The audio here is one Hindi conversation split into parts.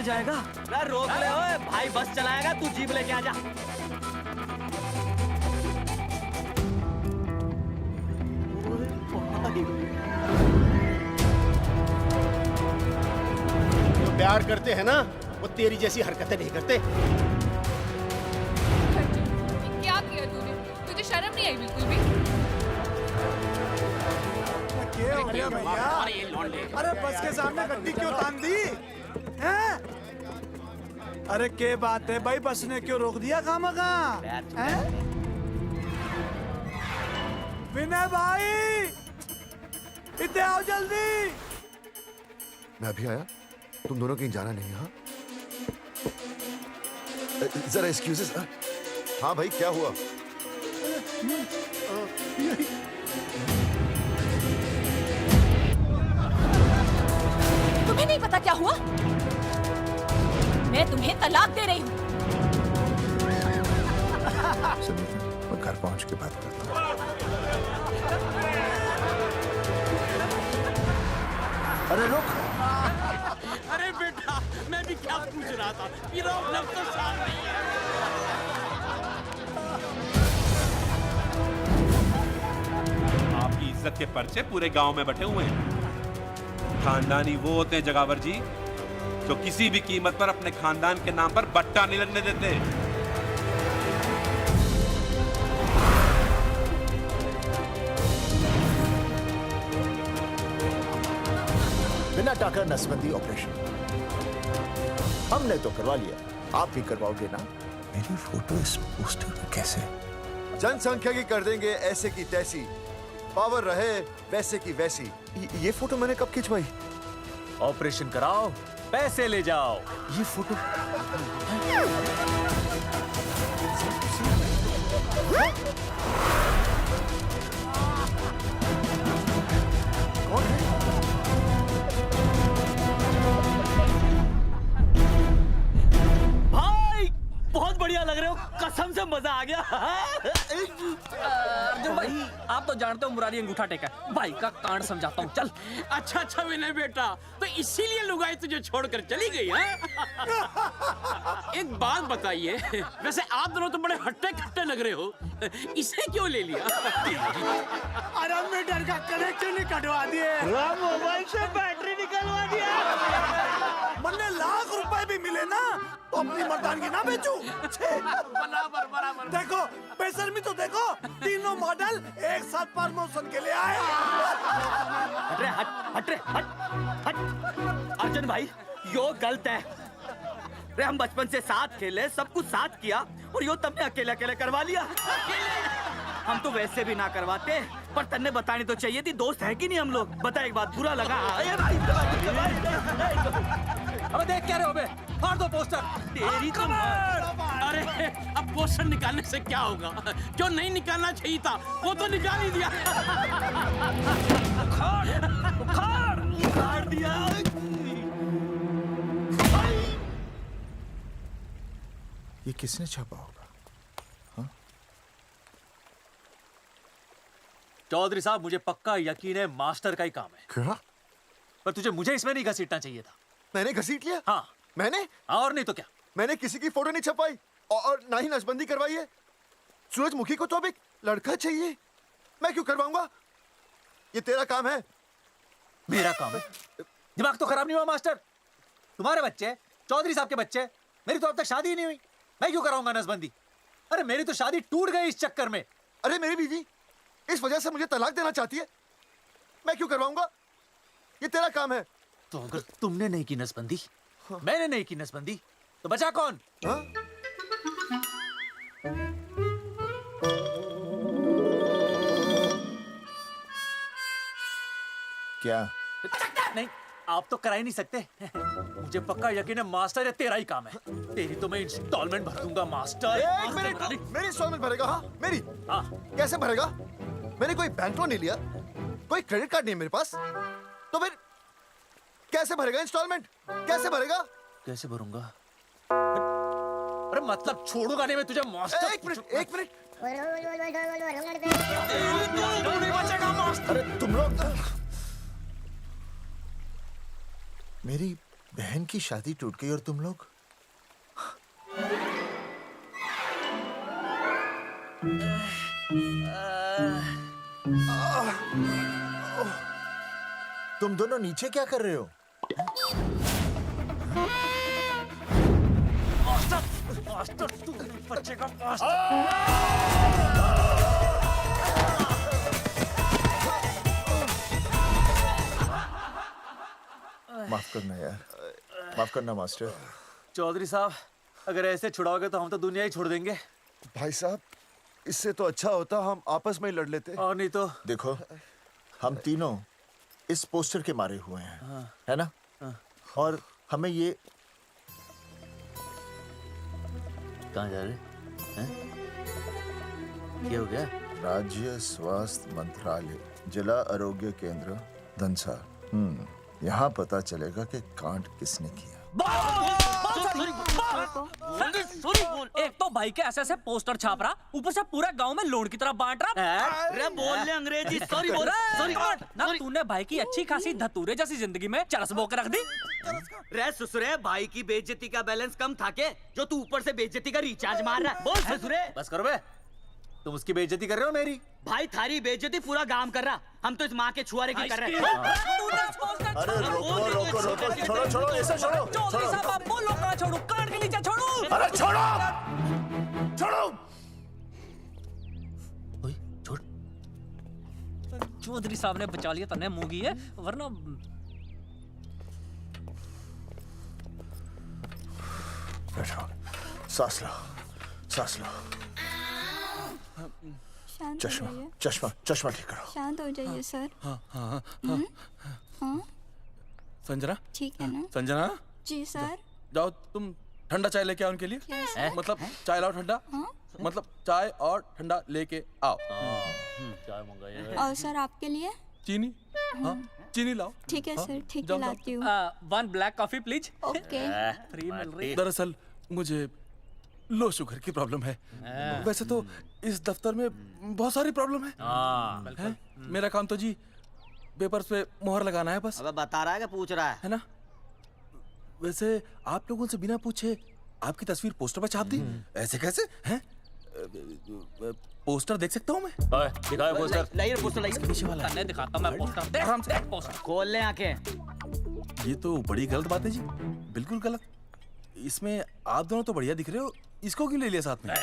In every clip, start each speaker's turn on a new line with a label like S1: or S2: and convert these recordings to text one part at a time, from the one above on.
S1: जाएगा।
S2: अरे रोक ले ओए, भाई बस चलाएगा, तू जीप लेके आ जा।
S3: जो प्यार करते हैं ना, वो तेरी जैसी हरकतें नहीं करते।
S4: क्या किया तूने? तुझे शर्म नहीं आई बिल्कुल भी?
S5: क्या हो गया भैया? अरे बस के सामने गड्डी क्यों तान दी हैं? अरे क्या बात है भाई, बस ने क्यों रोक दिया खामखा? हैं? विनय भाई, इतने आओ जल्दी।
S6: मैं अभी आया, तुम दोनों कहीं जाना नहीं। हाँ जरा एक्सक्यूजेस। हाँ भाई क्या हुआ?
S4: तुम्हें नहीं पता क्या हुआ? मैं तुम्हें तलाक दे रही हूँ।
S6: मैं घर पहुंच के बात करता हूँ। अरे रुक।
S2: अरे बेटा, मैं भी क्या पूछ रहा था, प्रॉब्लम तो सामने ही है।
S7: आपकी इज्जत के पर्चे पूरे गांव में बटे हुए हैं। खानदानी वो होते हैं जगावर जी, जो किसी भी कीमत पर अपने खानदान के नाम पर बट्टा नहीं लगने देते।
S6: बिना टाकर नसबंदी ऑपरेशन हमने तो करवा लिया, आप भी करवाओगे ना?
S8: मेरी फोटो इस पोस्टर में कैसे?
S6: जनसंख्या की कर देंगे ऐसे की तैसी, पावर रहे वैसे की वैसी। ये फोटो मैंने कब खिंचवाई?
S1: ऑपरेशन कराओ, पैसे ले जाओ।
S6: ये फोटो
S2: भाई बहुत बढ़िया लग रहे हो, कसम से मजा आ गया।
S1: अर्जुन भाई, आप तो जानते हो मुरारी अंगूठा टेका है। भाई का कांड समझाता हूँ, चल।
S2: अच्छा अच्छा विनय बेटा, तो इसीलिए लुगाई तुझे छोड़कर चली गई है? एक बात बताइए, वैसे आप दोनों तो बड़े हट्टे कट्टे लग रहे हो, इसे क्यों ले लिया?
S5: अरे मीटर का कनेक्शन ही कटवा दिए,
S2: मोबाइल से बैटरी निकलवा दिया।
S5: मन्ने लाख रुपए भी मिले ना तो अपनी मर्दानगी ना बेचू।
S2: बराबर बराबर।
S5: देखो बेशर्मी तो देखो, तीनों मॉडल एक साथ प्रमोशन के लिए आए।
S2: हट रे, हट रे, हट। अर्जुन भाई, यो गलत है। रे हम बचपन से साथ खेले, सब कुछ साथ किया, और यो तुमने अकेले अकेले करवा लिया। हम तो वैसे भी ना करवाते, पर तन्ने बतानी तो चाहिए थी, दोस्त है कि नहीं हम लोग? बता एक बात, बुरा लगा?
S1: अबे देख क्या रहे हो बे? फाड़ दो पोस्टर।
S2: तेरी तो अरे अब पोस्टर निकालने से क्या होगा? जो नहीं निकालना चाहिए था वो तो निकाल ही दिया। उखाड़ दिया।
S8: ये किसने छापा होगा?
S1: चौधरी साहब, मुझे पक्का यकीन है मास्टर का ही काम है।
S6: क्या?
S1: पर तुझे मुझे इसमें नहीं घसीटना चाहिए था।
S6: मैंने घसीट लिया?
S1: हाँ।
S6: मैंने?
S1: और नहीं तो क्या?
S6: मैंने किसी की फोटो नहीं छपाई और ना ही नसबंदी करवाई है। सूरजमुखी को तो अब एक लड़का चाहिए, मैं क्यों करवाऊंगा? ये तेरा काम है।
S1: मेरा काम है? दिमाग तो खराब नहीं हुआ मास्टर? तुम्हारे बच्चे, चौधरी साहब के बच्चे, मेरी तो अब तक शादी ही नहीं हुई, मैं क्यों कराऊंगा नसबंदी? अरे मेरी तो शादी टूट गई इस चक्कर में।
S6: अरे मेरी बीवी इस वजह से मुझे तलाक देना चाहती है, मैं क्यों करवाऊंगा? ये तेरा काम है।
S1: तो अगर तुमने नहीं की नसबंदी, मैंने नहीं की नसबंदी, तो बचा कौन?
S6: हाँ?
S8: क्या?
S1: नहीं, आप तो करा ही नहीं सकते। मुझे पक्का यकीन है मास्टर, ये तेरा ही काम है। तेरी तो मैं इंस्टॉलमेंट भर दूंगा मास्टर।
S6: एक मिनट, मेरी इंस्टॉलमेंट भरेगा? हाँ मेरी।
S1: हाँ।
S6: कैसे भरेगा? मैंने कोई बैंक लोन नहीं लिया, कोई क्रेडिट कार्ड नहीं मेरे पास, तो फिर कैसे भरेगा इंस्टॉलमेंट? कैसे भरेगा?
S1: कैसे भरूंगा? अरे मतलब छोड़ूंगा नहीं मैं तुझे मास्टर।
S6: एक मिनट।
S1: नहीं बचेगा मास्टर।
S6: अरे तुम लोग मेरी
S8: बहन की शादी टूट गई और तुम लोग तुम दोनों नीचे क्या कर रहे हो? माफ करना यार, माफ करना मास्टर।
S1: चौधरी साहब, अगर ऐसे छुड़ाओगे तो हम तो दुनिया ही छोड़ देंगे।
S6: भाई साहब, इससे तो अच्छा होता हम आपस में ही लड़ लेते।
S1: और नहीं तो।
S8: देखो, हम तीनों इस पोस्टर के मारे हुए हैं, है ना? और हमें ये
S1: कहाँ जा रहे हैं? क्या हो गया?
S8: राज्य स्वास्थ्य मंत्रालय, जिला आरोग्य केंद्र धनसा। यहाँ पता चलेगा कि कांड किसने किया।
S9: एक तो भाई के ऐसे पोस्टर छाप रहा, ऊपर से पूरा गांव में लोड की तरह बांट रहा।
S2: अरे बोल ले अंग्रेजी, सॉरी बोल, सॉरी
S9: ना तूने भाई की अच्छी खासी धतूरे जैसी जिंदगी में चरस बो के रख दी।
S2: रे ससुरे, भाई की बेइज्जती का बैलेंस कम था के जो तू ऊपर से बेइज्जती का रिचार्ज मार रहा है? बोल ससुरे।
S1: बस करो बे, तुम उसकी बेइज्जती कर रहे हो मेरी।
S2: भाई थारी बेइज्जती पूरा गांव कर रहा, हम तो इस माँ के छुआरे की कर रहे हैं।
S8: अरे रोको रोको रोको, छोड़ो छोड़ो, ऐसे छोड़ो
S9: चौधरी साहब, आप बोलो कहाँ छोड़ू? काट के नीचे छोड़ू।
S8: अरे छोड़ो छोड़ो।
S1: ओए, छोड़।
S9: चौधरी साहब ने बचा लिया, तने मुंगी है, वरना
S8: बैठो, सांस लो, सांस लो।
S10: शांत हो
S8: चश्मा
S10: जाइए,
S8: चश्मा चश्मा ठीक करो।
S10: शांत हो जाइए सर। हाँ
S11: संजना,
S10: ठीक है ना?
S11: संजना,
S10: जी सर।
S11: जाओ तुम ठंडा चाय लेके आओ उनके लिए।
S10: Yes, sir.
S11: मतलब चाय लाओ ठंडा, मतलब चाय और ठंडा लेके आओ।
S10: और सर आपके लिए?
S11: चीनी, हाँ चीनी लाओ।
S10: ठीक है सर, ठीक है,
S11: जाओ,
S10: लाती हूँ।
S9: 1 black coffee please.
S10: Okay.
S9: Free मिल रही।
S11: दरअसल मुझे लो शुगर की प्रॉब्लम है। वैसे तो इस दफ्तर में बहुत सारी प्रॉब्लम है। मेरा काम तो जी पेपर्स पे मोहर लगाना है बस।
S2: अबे बता रहा है कि पूछ रहा
S11: है ना? वैसे आप लोगों से बिना पूछे आपकी तस्वीर पोस्टर पर छाप दी, ऐसे कैसे हैं? पोस्टर देख सकता हूँ मैं?
S1: दिखाओ पोस्टर।
S2: लाइए पोस्टर, लाइए।
S11: पीछे वाला
S9: तन्ने दिखाता मैं पोस्टर। देख,
S11: आराम से।
S9: देख पोस्टर।
S2: खोल ले आंखें।
S11: ये तो बड़ी गलत बात है जी, बिल्कुल गलत। इसमें आप दोनों तो बढ़िया दिख रहे हो, इसको क्यों ले लिया साथ में?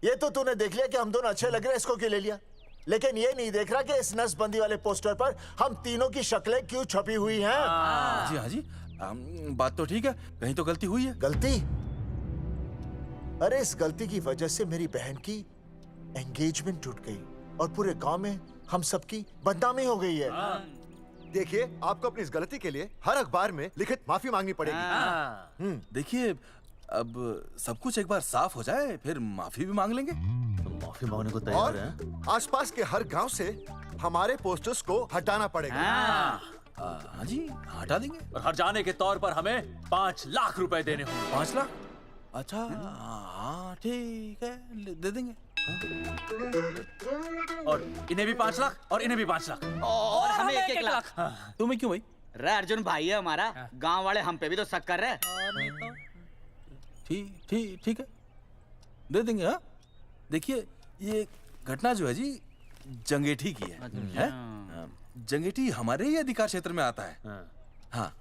S8: ये तो तूने देख लिया कि हम दोनों अच्छे लग रहे हैं, इसको क्यों ले लिया? लेकिन ये नहीं देख रहा कि इस नसबंदी वाले पोस्टर पर हम तीनों की शक्लें क्यों छपी हुई हैं।
S11: जी हाँ जी, बात तो ठीक है, कहीं तो गलती हुई है।
S8: गलती? अरे इस गलती की वजह से मेरी बहन की एंगेजमेंट टूट गई और पूरे गांव में हम सबकी बदनामी हो गई है।
S6: देखिए, आपको अपनी इस गलती के लिए हर अखबार में लिखित माफी मांगनी पड़ेगी।
S11: देखिए, अब सब कुछ एक बार साफ हो जाए फिर माफी भी मांग लेंगे।
S1: तुम माफी मांगने को तैयार
S6: और
S1: हैं?
S6: आसपास के हर गांव से हमारे पोस्टर्स को हटाना पड़ेगा।
S11: हाँ जी, हटा देंगे।
S1: और हर जाने के तौर पर हमें 5 लाख रुपए देने होंगे।
S11: 5 लाख? अच्छा हाँ ठीक है, दे देंगे।
S1: और इन्हें भी 5 लाख और इन्हें भी 5 लाख।
S2: और हमें 1-1 लाख।
S11: तुम्हें क्यों भाई?
S2: रे अर्जुन भाई है हमारा, गांव वाले हम पे भी तो शक कर रहे हैं।
S11: ठीक है, दे देंगे। हाँ देखिए, ये घटना जो है जी जंगेठी की है? जंगेठी हमारे ही अधिकार क्षेत्र में आता है। हाँ,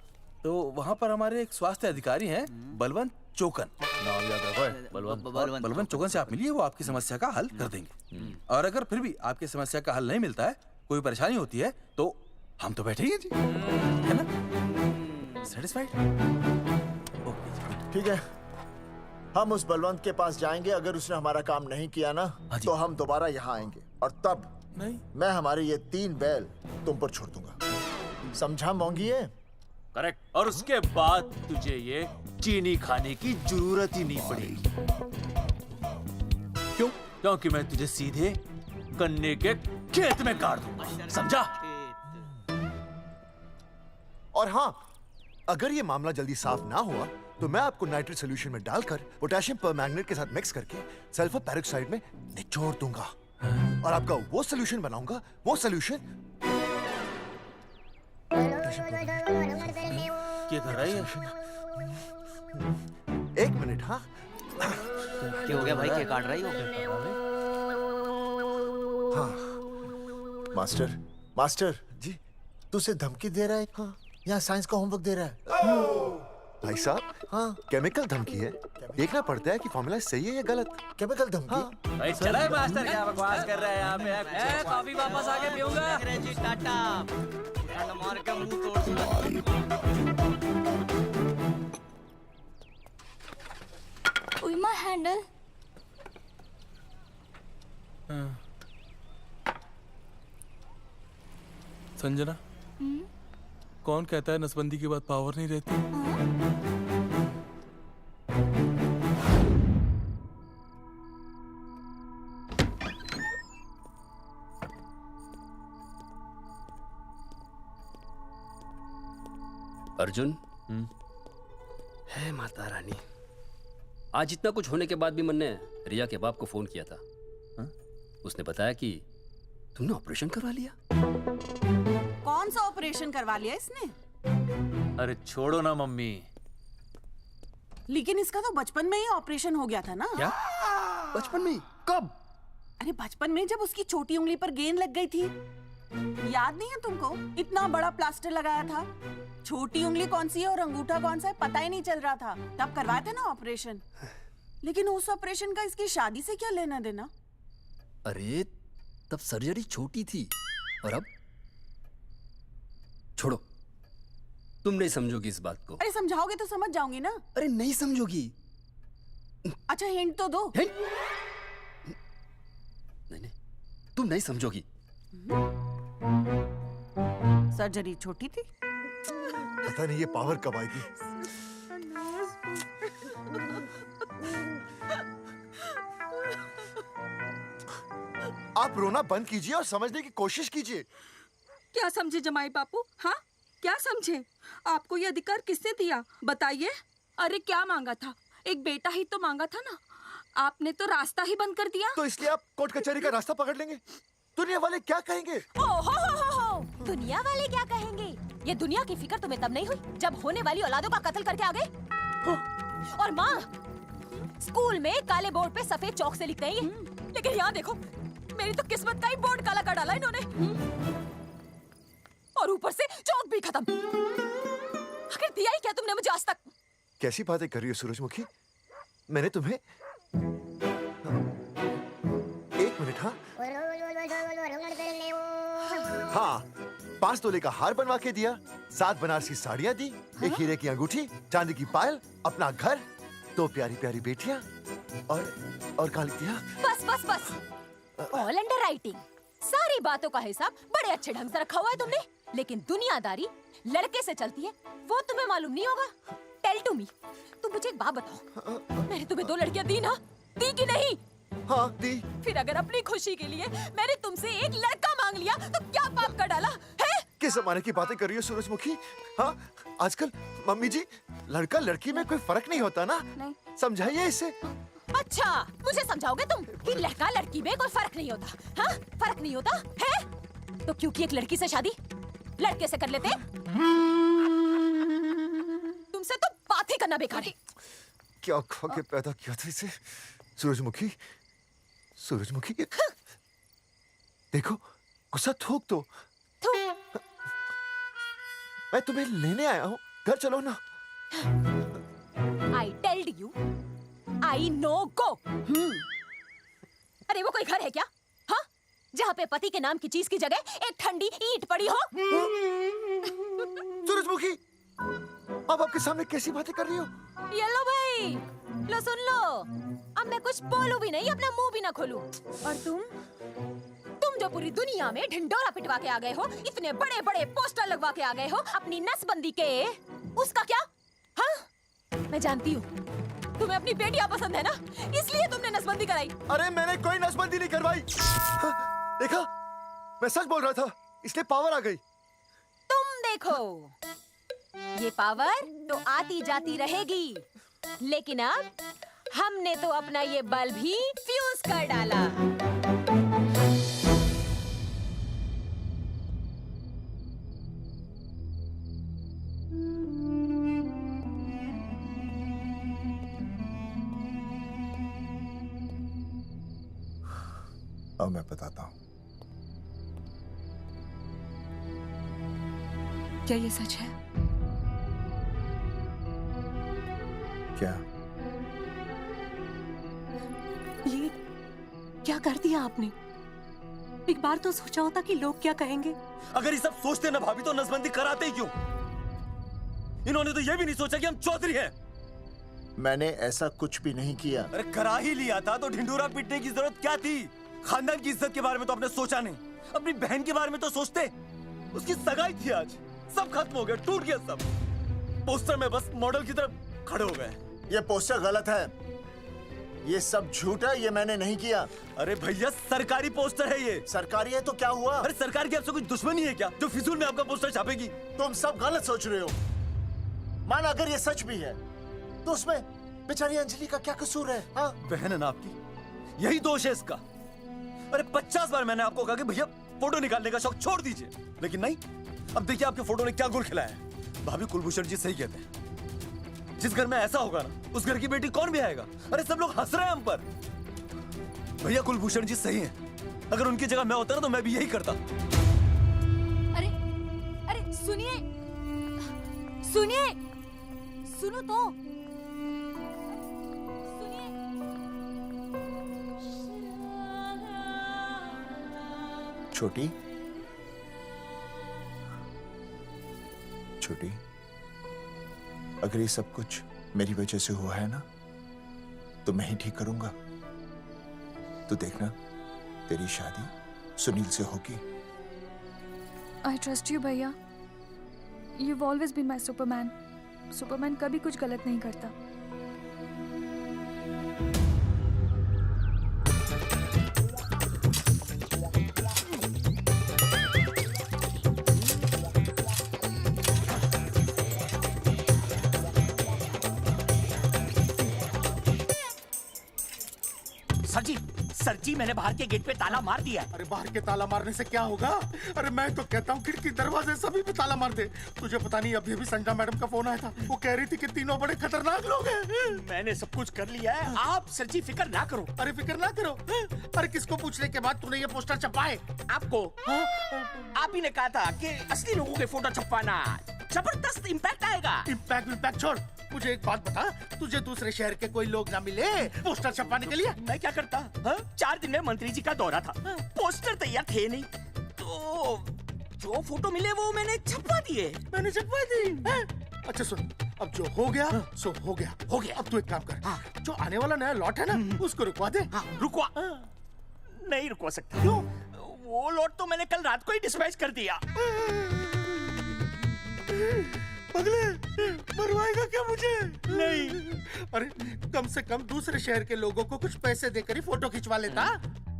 S11: तो वहाँ पर हमारे एक स्वास्थ्य अधिकारी हैं, बलवंत चौकन।
S1: नाम याद रखो,
S11: बलवंत चौकन से आप मिलिए, वो आपकी समस्या का हल कर देंगे। और अगर फिर भी आपकी समस्या का हल नहीं मिलता है, कोई परेशानी होती है, तो हम तो बैठे ही हैं जी, है ना? सेटिस्फाइड? ओके जी,
S8: ठीक है, हम उस बलवंत के पास जाएंगे। अगर उसने हमारा काम नहीं किया ना, तो हम दोबारा यहाँ आएंगे और तब
S11: नहीं,
S8: मैं हमारे ये 3 बैल तुम पर छोड़ दूंगा। समझा मोंगी? ये
S1: करेक्ट। और उसके बाद तुझे ये चीनी खाने की जरूरत ही नहीं पड़ेगी।
S11: क्यों?
S1: क्योंकि मैं तुझे सीधे गन्ने के खेत में काट दूंगा, समझा?
S6: और हाँ, अगर ये मामला जल्दी साफ ना हुआ तो मैं आपको नाइट्रेट सोल्यूशन में डालकर पोटेशियम परमैंगनेट के साथ मिक्स करके सल्फर पेरोक्साइड में निचोड़ दूंगा और आपका वो सोल्यूशन बनाऊंगा, वो सोल्यूशन
S11: क्या कर रहा है ये?
S6: एक मिनट। हाँ
S2: क्या हो गया भाई, क्या काट रही हो?
S8: मास्टर, मास्टर
S6: जी।
S8: तू उसे धमकी दे रहा है?
S6: हाँ।
S8: यहाँ साइंस का होमवर्क दे रहा है।
S6: भाई साहब,
S8: हाँ,
S6: केमिकल धमकी है, देखना पड़ता है कि फॉर्मूला सही है या गलत।
S8: केमिकल धमकी।
S1: भाई चला है मास्टर, क्या बकवास कर रहा है यहाँ पे?
S9: ए, कॉफी वापस आके पीऊंगा।
S2: अंग्रेजी टाटा मार के मुंह तोड़ दूंगा।
S10: उई माय हैंडल।
S11: संजना, कौन कहता है नसबंदी के बाद पावर नहीं रहती?
S12: अर्जुन, है माता रानी, आज इतना कुछ होने के बाद भी मन ने रिया के बाप को फोन किया था। उसने बताया कि तुमने ऑपरेशन करवा लिया।
S13: कौन सा ऑपरेशन करवा लिया इसने?
S1: अरे छोड़ो ना मम्मी।
S13: लेकिन इसका तो बचपन में ही ऑपरेशन हो गया था ना?
S12: क्या? बचपन में? कब?
S13: अरे बचपन में जब उसकी छोटी उंगली पर गेंद लग गई थी, याद नहीं है तुमको? इतना बड़ा प्लास्टर लगाया था, छोटी उंगली कौन सी है और अंगूठा कौन सा है पता ही नहीं चल रहा था। तब करवाया था ना ऑपरेशन। लेकिन उस ऑपरेशन का इसकी शादी से क्या लेना देना?
S12: अरे तब सर्जरी छोटी थी, और अब? छोड़ो, तुम नहीं समझोगी इस बात को।
S13: अरे समझाओगे तो समझ जाऊंगी ना।
S12: अरे नहीं समझोगी।
S13: अच्छा हिंट तो दो।
S12: हिंट? नहीं, तुम नहीं समझोगी।
S13: सर्जरी छोटी थी।
S6: पता नहीं ये पावर कब आएगी। आप रोना बंद कीजिए और समझने की कोशिश कीजिए।
S14: क्या समझे जमाई बापू? हाँ, क्या समझे? आपको ये अधिकार किसने दिया बताइए? अरे क्या मांगा था? एक बेटा ही तो मांगा था ना। आपने तो रास्ता ही बंद कर दिया।
S6: तो इसलिए आप कोर्ट कचहरी का रास्ता पकड़ लेंगे? दुनिया वाले क्या कहेंगे?
S15: हो। दुनिया वाले क्या कहेंगे? ये दुनिया की फिक्र तुम्हें तब नहीं हुई जब होने वाली औलादों का कत्ल करके आ गए। और माँ, स्कूल में काले बोर्ड पे सफेद चौक से लिखते हैं, लेकिन यहाँ देखो, मेरी तो किस्मत का ही बोर्ड काला कर डाला इन्होंने। और ऊपर से चौक भी खत्म। आखिर दिया ही क्या तुमने मुझे आज तक?
S6: कैसी बातें कर रही हो सूरजमुखी? मैंने तुम्हें एक मिनट। हाँ, 5 तोले का हार बनवा के दिया, 7 बनारसी साड़ियाँ दी, एक हीरे की अंगूठी, चांदी की पायल, अपना घर, 2 प्यारी प्यारी बेटियाँ और कहा लिख दिया?
S15: बस। All under writing. सारी बातों का हिसाब बड़े अच्छे ढंग से रखा हुआ है तुमने, लेकिन दुनियादारी लड़के से चलती है वो तुम्हें मालूम नहीं होगा। टेल टू मी, तुम मुझे एक बात बताओ, मैंने तुम्हें 2 लड़कियां दी ना? दी कि नहीं?
S6: हाँ दी।
S15: फिर अगर अपनी खुशी के लिए मैंने तुमसे एक लड़का मांग लिया तो क्या पाप कर डाला है?
S6: किस जमाने की बातें कर रही हो सूरजमुखी? हाँ, आजकल मम्मी जी, लड़का लड़की में कोई फर्क नहीं होता ना।
S15: नहीं।
S6: समझाइए इसे।
S15: अच्छा, मुझे समझाओगे तुम कि लड़का लड़की में कोई फर्क नहीं होता? हाँ, फर्क नहीं होता है? तो क्योंकि एक लड़की से शादी लड़के से कर लेते? तुमसे तो बात ही करना बेकार है।
S6: क्या खा के पैदा किया था इसे? सूरजमुखी, सूरजमुखी, देखो, गुस्सा थूक दो। मैं तुम्हें लेने आया हूँ, घर चलो ना।
S15: I told you, I know go. अरे वो कोई घर है क्या? हाँ, जहाँ पे पति के नाम की चीज की जगह एक ठंडी ईंट पड़ी हो?
S6: सूरजमुखी, अब आपके सामने कैसी बातें कर रही हो?
S15: ये लो भाई, लो सुन लो। अब मैं कुछ बोलूं भी नहीं, अपना मुंह भी ना खोलूं। और तुम जो पूरी दुनिया में ढिंडोरा पिटवा के आ गए हो, इतने बड़े बड़े पोस्टर लगवा के आ गए हो अपनी नसबंदी के, उसका क्या? हाँ, मैं जानती हूँ तुम्हें अपनी बेटियां पसंद है ना, इसलिए तुमने नसबंदी कराई।
S6: अरे मैंने कोई नसबंदी नहीं करवाई। देखा, मैं सच बोल रहा था, इसलिए पावर आ गई।
S15: तुम देखो, ये पावर तो आती जाती रहेगी, लेकिन अब हमने तो अपना ये बल्ब ही फ्यूज कर डाला।
S8: अब मैं बताता हूँ।
S14: क्या ये सच है?
S8: क्या?
S15: ये क्या कर दिया आपने? एक बार तो सोचा होता कि लोग क्या कहेंगे।
S2: अगर ये सब सोचते ना भाभी तो नसबंदी कराते ही क्यों? इन्होंने तो ये भी नहीं सोचा कि हम चौधरी हैं।
S8: मैंने ऐसा कुछ भी नहीं किया।
S2: अरे करा ही लिया था तो ढिंडोरा पीटने की जरूरत क्या थी? खानदान की इज्जत के बारे में तो आपने सोचा नहीं, अपनी बहन के बारे में तो सोचते। उसकी सगाई थी आज, सब खत्म हो गया, टूट गया सब। पोस्टर में बस मॉडल की तरफ खड़े हो गए।
S8: ये पोस्टर गलत है, ये सब झूठ है, ये मैंने नहीं किया।
S2: अरे भैया सरकारी पोस्टर है ये।
S8: सरकारी है तो क्या हुआ?
S2: अरे सरकार की आपसे कोई दुश्मनी है क्या जो फिजूल में आपका पोस्टर छापेगी?
S8: तुम सब गलत सोच रहे हो। मान अगर ये सच भी है तो उसमें बेचारी अंजलि का क्या कसूर है? हाँ?
S2: बहन है ना आपकी, यही दोष है इसका। अरे 50 बार मैंने आपको कहा कि भैया फोटो निकालने का शौक छोड़ दीजिए, लेकिन नहीं। अब देखिए आपके फोटो ने क्या गुल खिलाया है। भाभी कुलभूषण जी सही कहते हैं, जिस घर में ऐसा होगा ना उस घर की बेटी कौन भी आएगा। अरे सब लोग हंस रहे हैं हम पर। भैया कुलभूषण जी सही हैं, अगर उनकी जगह मैं होता ना तो मैं भी यही करता।
S15: अरे अरे सुनिए सुनिए, सुनो तो।
S8: छोटी छोटी, अगर ये सब कुछ मेरी वजह से हुआ है ना तो मैं ही ठीक करूंगा। तो देखना तेरी शादी सुनील से होगी।
S14: आई ट्रस्ट यू भैया। You've always been my Superman. Superman कभी कुछ गलत नहीं करता।
S2: सर जी मैंने बाहर के गेट पे ताला मार दिया है।
S3: अरे बाहर के ताला मारने से क्या होगा? अरे मैं तो कहता हूँ खिड़की दरवाजे सभी पे ताला मार दे। तुझे पता नहीं अभी अभी संजना मैडम का फोन आया था, वो कह रही थी कि तीनों बड़े खतरनाक लोग हैं।
S2: मैंने सब कुछ कर लिया है, आप सर जी फिक्र ना करो।
S3: अरे फिक्र ना करो। अरे किसको पूछने के बाद तूने ये पोस्टर छपाए?
S2: आपको आप ही ने कहा था कि असली लोगों के फोटो छपवाना जबरदस्त इम्पैक्ट आएगा।
S3: इम्पैक्ट छोड़, मुझे एक बात बता, तुझे दूसरे शहर के कोई लोग ना मिले पोस्टर छपवाने के लिए?
S2: मैं क्या करता? 4 दिन में मंत्री जी का दौरा था, पोस्टर तैयार थे नहीं, तो जो फोटो मिले वो मैंने छपवा दिए।
S3: मैंने छपवा दी? अच्छा सुन, अब जो हो गया सो हो गया। अब तू एक काम कर, जो आने वाला नया लॉट है ना उसको रुकवा दे।
S2: रुकवा? नहीं रुकवा सकता। क्यों? वो लॉट तो मैंने कल रात को ही डिस्पैच कर दिया।
S3: पगले, मरवाएगा क्या मुझे?
S2: नहीं।
S3: अरे कम से कम दूसरे शहर के लोगों को कुछ पैसे देकर ही फोटो खिंचवा लेता।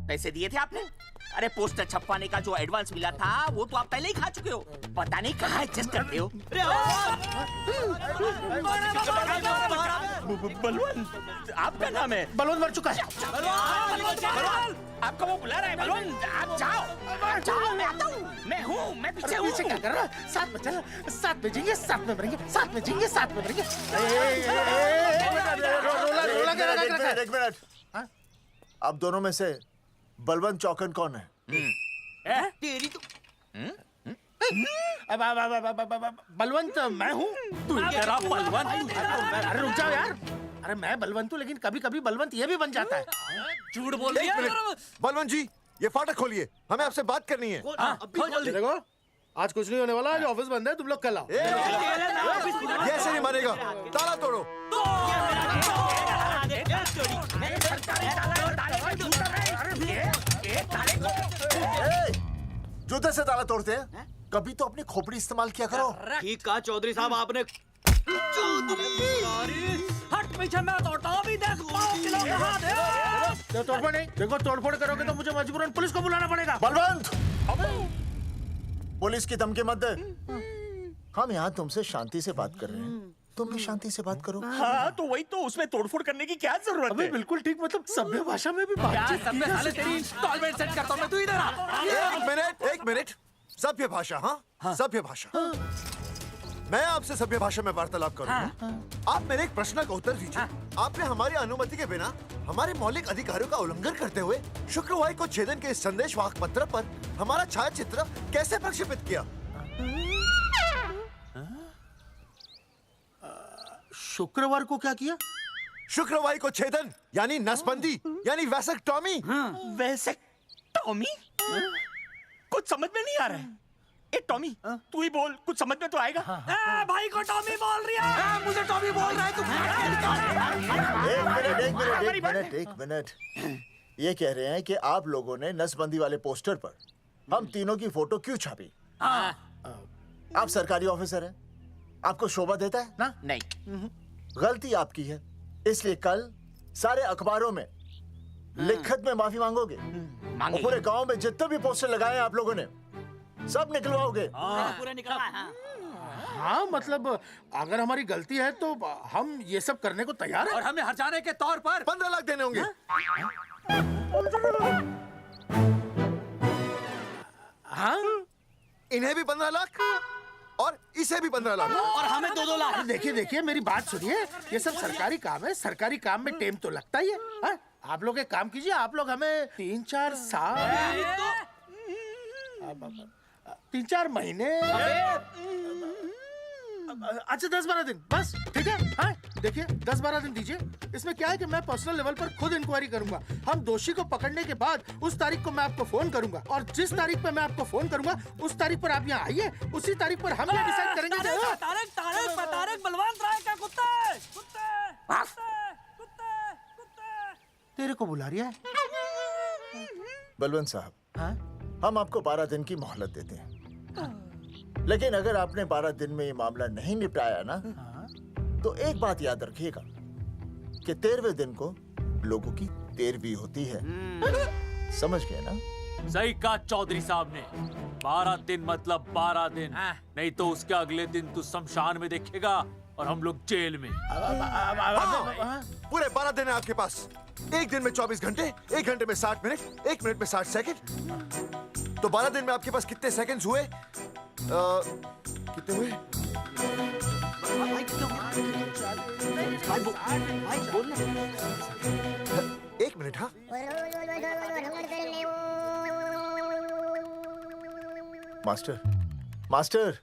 S2: पैसे दिए थे आपने? अरे पोस्टर छपवाने का जो एडवांस मिला था वो तो आप पहले ही खा चुके हो, पता नहीं कहाँ एडजस्ट करते हो। बलवंत, आपका नाम है?
S3: बलवंत मर चुका है।
S2: आपको वो बुला रहा है बलवंत, आप जाओ, मैं आता हूँ, मैं हूँ, मैं पीछे हूँ।
S3: पीछे क्या कर रहा है? साथ में चल, साथ में जिएंगे, साथ में मरेंगे, साथ में जिएंगे, साथ में मरेंगे।
S8: एक मिनट, अब दोनों में से बलवंत चौकन कौन है?
S2: तेरी तो
S3: बलवंत मैं हूँ।
S2: तू कह रहा बलवंत?
S3: अरे रुक जाओ यार। अरे मैं बलवंत हूँ, लेकिन कभी कभी बलवंत ये भी बन जाता है।
S2: झूठ बोल रही है।
S6: बलवंत जी, ये फाटक खोलिए, हमें आपसे बात करनी है।
S3: देखो, आज कुछ नहीं होने वाला, आज ऑफिस बंद है, तुम लोग कल आओ।
S6: ये ऐसे नहीं मानेगा, ताला तोड़ो।
S8: जूते से ताला तोड़ते हैं? कभी तो अपनी खोपड़ी इस्तेमाल किया करो।
S2: ठीक कहा चौधरी साहब आपने।
S9: हट पीछे, मैं तोड़ता हूँ अभी, देख 5 किलो का हाथ है।
S3: तोड़फोड़ नहीं, देखो तोड़फोड़ करोगे तो मुझे मजबूरन पुलिस को बुलाना पड़ेगा।
S8: बलवंत, पुलिस की धमकी मत दे। हम यहाँ तुमसे शांति से बात कर रहे हैं, तुम भी शांति से बात करो।
S2: हाँ तो वही तो, उसमें तोड़फोड़ करने की क्या जरूरत है?
S3: बिल्कुल ठीक, मतलब सभ्य भाषा में भी बातचीत की जा सकती है।
S9: इंस्टॉलमेंट सेट करता हूँ मैं, तू इधर आ।
S6: एक मिनट, सभ्य भाषा। हाँ, सभ्य भाषा। मैं आपसे सभ्य भाषा में वार्तालाप करूंगा। आप मेरे एक प्रश्न का उत्तर दीजिए। आपने हमारी अनुमति के बिना हमारे मौलिक अधिकारों का उल्लंघन करते हुए शुक्रवार को छेदन के इस संदेशवाहक पत्र पर हमारा छायाचित्र कैसे प्रक्षेपित किया?
S3: शुक्रवार को क्या किया?
S6: शुक्रवार को छेदन यानी नसबंदी यानी वैसेक्टॉमी।
S2: वैसेक्टॉमी? कुछ समझ में नहीं आ रहा है। ए टॉमी, तू ही बोल, कुछ समझ में तो आएगा।
S9: भाई को टॉमी बोल रही है।
S2: मुझे टॉमी बोल रहा है
S8: एक मिनट। ये कह रहे हैं कि आप लोगों ने नसबंदी वाले पोस्टर पर हम तीनों की फोटो क्यों छापी? आप सरकारी ऑफिसर हैं, आपको शोभा देता है
S3: ना?
S8: नहीं। गलती आपकी है, इसलिए कल सारे अखबारों में लिखत में माफी मांगोगे। और पूरे गांव में जितने भी पोस्टर लगाए हैं आप लोगों ने सब निकलवाओगे।
S2: पूरा निकला।
S3: हाँ, मतलब अगर हमारी गलती है तो हम ये सब करने को तैयार हैं।
S1: और हमें हर्जाने के तौर पर
S6: 15 लाख देने होंगे।
S3: हाँ,
S6: इन्हें भी 15 लाख और इसे भी 15 लाख
S2: और हमें 2-2 लाख।
S3: देखिए मेरी बात सुनिए, ये सब सरकारी काम है। सरकारी काम में टेम तो लगता ही है। हाँ? आप लोग एक काम कीजिए, आप लोग हमें 3-4 साल 3-4 महीने, अच्छा 10-12 दिन बस, ठीक है? हाँ, देखिए 10-12 दिन दीजिए। इसमें क्या है कि मैं पर्सनल लेवल पर खुद इंक्वायरी करूंगा। हम दोषी को पकड़ने के बाद उस तारीख को मैं आपको फोन करूंगा, और जिस तारीख पे मैं आपको फोन करूंगा उस तारीख पर आप यहाँ आइए। उसी तारीख पर हम ये डिसाइड करेंगे कि
S9: तारक बलवंत राय का कुत्ते कुत्ते
S3: तेरे को बुला रहा है।
S8: बलवंत साहब,
S3: हाँ?
S8: हम आपको 12 दिन की मोहलत देते हैं, लेकिन अगर आपने 12 दिन में ये मामला नहीं निपटाया ना, तो एक बात याद रखिएगा कि 13वें दिन को लोगों की 13वीं होती है। समझ गए ना?
S9: सही कहा चौधरी साहब ने। 12 दिन मतलब 12 दिन, नहीं तो उसके अगले दिन तू शमशान में देखेगा और हम लोग जेल में।
S6: पूरे 12 दिन है आपके पास। एक दिन में 24 घंटे, 1 घंटे में 60 मिनट, 1 मिनट में 60 सेकंड। तो 12 दिन में आपके पास कितने सेकंड्स हुए? कितने हुए? एक मिनट। हाँ,
S8: मास्टर,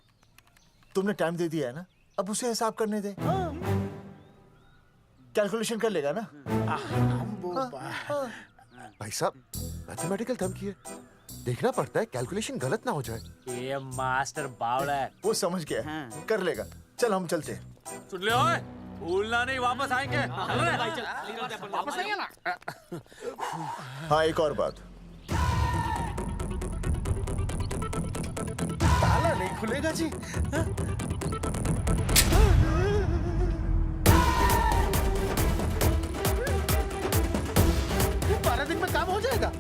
S8: तुमने टाइम दे दिया है ना, अब उसे हिसाब करने दे। कैलकुलेशन कर लेगा ना?
S6: भाई साहब, मैथमेटिकल थम की है, देखना पड़ता है कैलकुलेशन गलत ना हो जाए।
S9: ये मास्टर बावड़ा है।
S8: वो समझ गया है, कर लेगा। चल हम चलते हैं।
S9: सुन ले ओए, भूलना नहीं, वापस आएंगे।
S3: वापस नहीं आना।
S8: हाँ, एक और बात,
S3: ताला नहीं खुलेगा जी। हाँ? 12 दिन में काम हो जाएगा।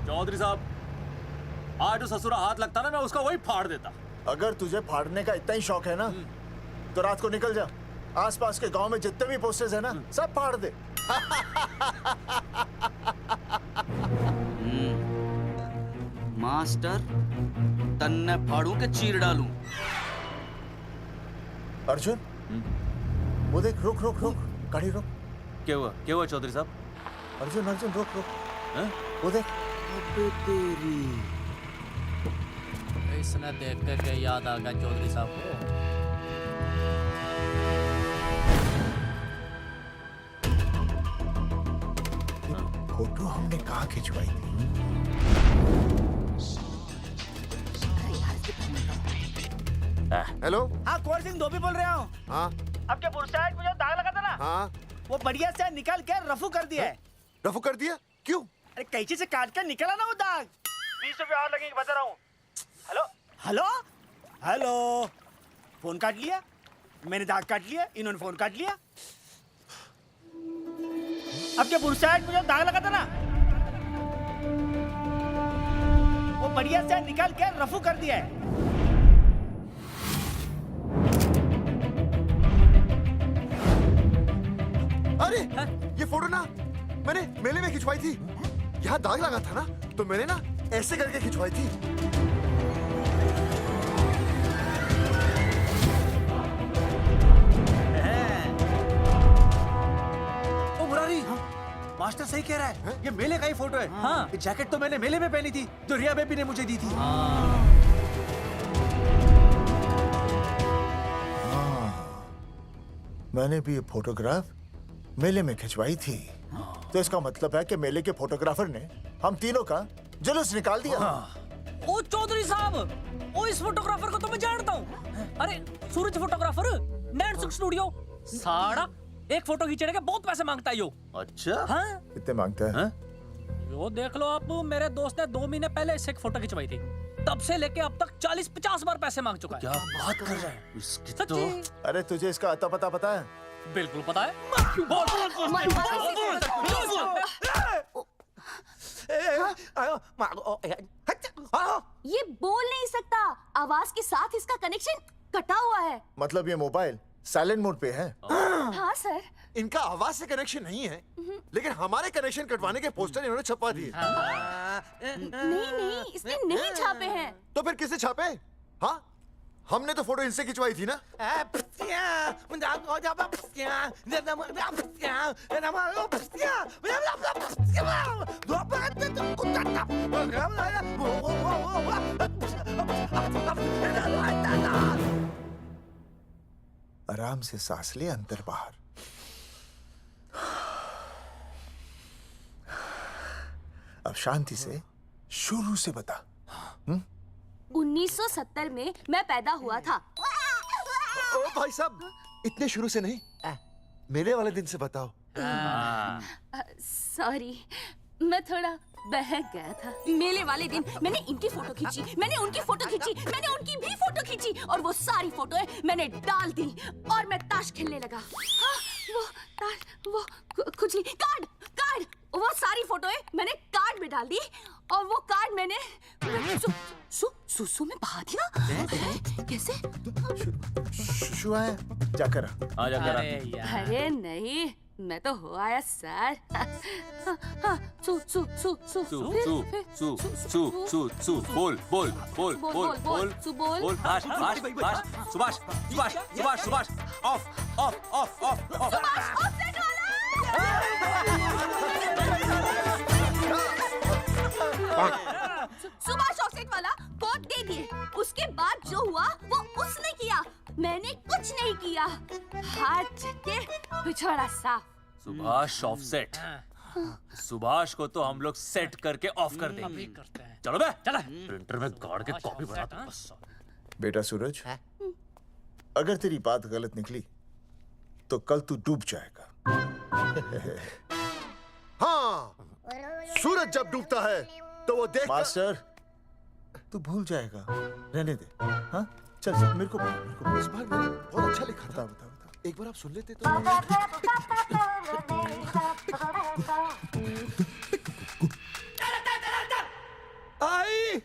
S9: चौधरी साहब, आज जो ससुरा हाथ लगता ना, मैं उसका वही फाड़ देता।
S8: अगर तुझे फाड़ने का इतना ही शौक है ना, तो रात को निकल जा, आसपास के गांव में जितने भी पोस्टर्स है ना, सब फाड़ दे।
S2: मास्टर, तन्ने फाड़ू के चीर डालूं।
S8: अर्जुन, वो देख, रुक रुक रुक, गाड़ी रुक।
S9: क्या हुआ चौधरी साहब?
S8: अर्जुन, रुक रुक, वो देख।
S9: तेरी इसने देख के याद आ गया चौधरी साहब को।
S8: फोटो हमने कहाँ खिंचवाई थी?
S6: हेलो।
S2: हाँ, कुंवर सिंह धोबी बोल रहा हूँ।
S6: हाँ,
S2: आपके पुरसाइड में जो दाग लगा था ना,
S6: हाँ,
S2: वो बढ़िया से निकाल के रफू कर दिया है।
S6: रफू कर दिया? क्यों?
S2: अरे कैंची से काट कर निकला ना वो दाग। 20 रुपए और लगेंगे, बता रहा हूँ। हेलो हेलो हेलो, फोन काट लिया, मैंने दाग काट लिया, इन्होंने फोन काट लिया। आपके पुरसाइड में जो दाग लगा था ना, वो बढ़िया से निकाल के रफू कर दिया है।
S6: अरे, ये फोटो ना मैंने मेले में खिंचवाई थी। यहाँ दाग लगा था ना, तो मैंने ना ऐसे करके खिंचवाई थी।
S1: ओ मुरारी, मास्टर सही कह रहा है, ये मेले का ही फोटो है। हाँ। ये जैकेट तो मैंने मेले में पहनी थी, जो रिया बेबी ने मुझे दी थी।
S8: मैंने भी ये फोटोग्राफ मेले में खिंचवाई थी। तो इसका मतलब है कि मेले के फोटोग्राफर ने हम तीनों का जुलूस निकाल दिया।
S16: ओ चौधरी साहब, ओ इस फोटोग्राफर को तो मैं जानता हूँ। अरे सूरज फोटोग्राफर, नैनसुख स्टूडियो। साड़ा एक फोटो खींचने के बहुत पैसे मांगता है यो।
S1: अच्छा?
S16: हाँ?
S8: कितने मांगता है?
S16: यो देख लो आप, मेरे दोस्त ने 2 महीने पहले इससे एक फोटो खिंचवाई थी, तब से लेके अब तक 40-50 बार पैसे मांग चुका है।
S1: क्या बात कर रहा है? इसकी तो...
S8: अरे तुझे इसका अता पता पता है?
S16: बिल्कुल पता है।
S10: ये बोल नहीं सकता, आवाज के साथ इसका कनेक्शन कटा हुआ है।
S8: मतलब ये मोबाइल साइलेंट मोड पे है?
S10: हाँ सर।
S6: इनका आवाज से कनेक्शन नहीं है, लेकिन हमारे कनेक्शन कटवाने के पोस्टर इन्होंने छपवा दिए।
S10: नहीं, इसने नहीं छापे हैं।
S6: तो फिर किसे छापे? हाँ, हमने तो फोटो इनसे खिंचवाई थी ना।
S8: आराम से सांस ले, अंदर बाहर। अब शांति से शुरू से बता।
S10: 1970 में मैं पैदा हुआ था।
S6: ओ भाई साहब, इतने शुरू से नहीं, मेले वाले दिन से बताओ।
S10: सॉरी, मैं थोड़ा बहक गया था। मेले वाले दिन मैंने इनकी फोटो खींची, मैंने उनकी फोटो खींची, मैंने उनकी भी फोटो खींची, और वो सारी फोटोएं मैंने डाल दी और मैं ताश खेलने लगा। हाँ, वो ताश, वो कुछ नहीं, कार्ड, वो सारी फोटोएं मैंने कार्ड में डाल दी, और वो कार्ड मैंने सुसु में बहा दिया। कैसे?
S8: शुआ है, जाकर
S1: आ जाकर।
S10: अरे नहीं, मैं तो हो आया सर। सु सु सु सु
S9: सु सु सु सु सु सु बोल बोल बोल बोल बोल
S10: बोल।
S9: Subhash Subhash Subhash Subhash Subhash of of of of of.
S10: Subhash offset Subhash offset वाला कोड दे दिए। उसके बाद जो हुआ वो उसने किया, मैंने कुछ नहीं किया। हाथ के पिछड़ा साफ।
S9: सुभाष ऑफसेट। सुभाष को तो हम लोग सेट करके ऑफ कर देंगे। चलो बे, चला प्रिंटर में गाड़ के कॉपी बना दो बस।
S8: बेटा सूरज, अगर तेरी बात गलत निकली तो कल तू डूब जाएगा।
S6: हाँ, सूरज जब डूबता है तो वो देख।
S8: मास्टर, तू भूल जाएगा, रहने दे। हाँ, चल चल, मेरे को
S6: इस बार मैंने बहुत अच्छा लिखा था।
S8: बता।
S6: एक बार आप सुन लेते तो।
S10: आई,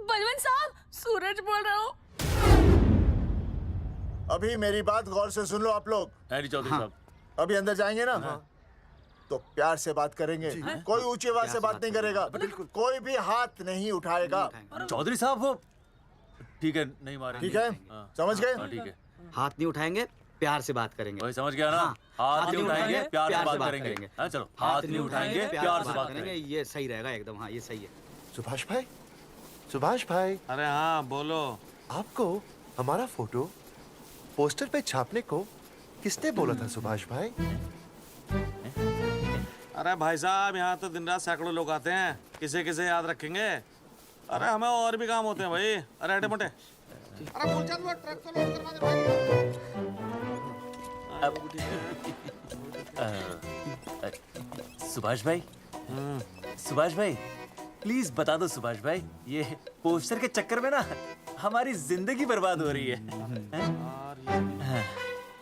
S10: बलवंत साहब, सूरज बोल रहा हूँ।
S8: अभी मेरी बात गौर से सुन लो आप लोग।
S9: चौधरी साहब,
S8: अभी अंदर जाएंगे ना, तो प्यार से बात करेंगे। कोई ऊंची आवाज से बात नहीं करेगा, कोई भी हाथ नहीं उठाएगा।
S9: चौधरी साहब वो ठीक है, नहीं मारेंगे।
S8: ठीक है, समझ गए?
S9: ठीक है,
S2: हाथ नहीं उठाएंगे, प्यार से बात करेंगे।
S9: वही समझ गया ना? हाथ नहीं उठाएंगे, प्यार से बात करेंगे। हाँ चलो, हाथ नहीं उठाएंगे, प्यार से बात करेंगे।
S2: ये सही रहेगा एकदम। हाँ, ये सही है।
S6: सुभाष भाई, सुभाष भाई।
S5: अरे हाँ, बोलो।
S6: आपको हमारा फोटो पोस्टर पे छापने को किसने बोला था सुभाष भाई?
S5: अरे भाई साहब, यहाँ तो दिन रात सैकड़ों लोग आते हैं, किसे किसे याद रखेंगे। अरे हमें और भी काम होते हैं भाई। अरे हटे मोटे। अरे फूलचंद, वो ट्रक तो लोड करवा दे
S9: भाई। सुभाष भाई, सुभाष भाई प्लीज बता दो सुभाष भाई, ये पोस्टर के चक्कर में ना हमारी जिंदगी बर्बाद हो रही है।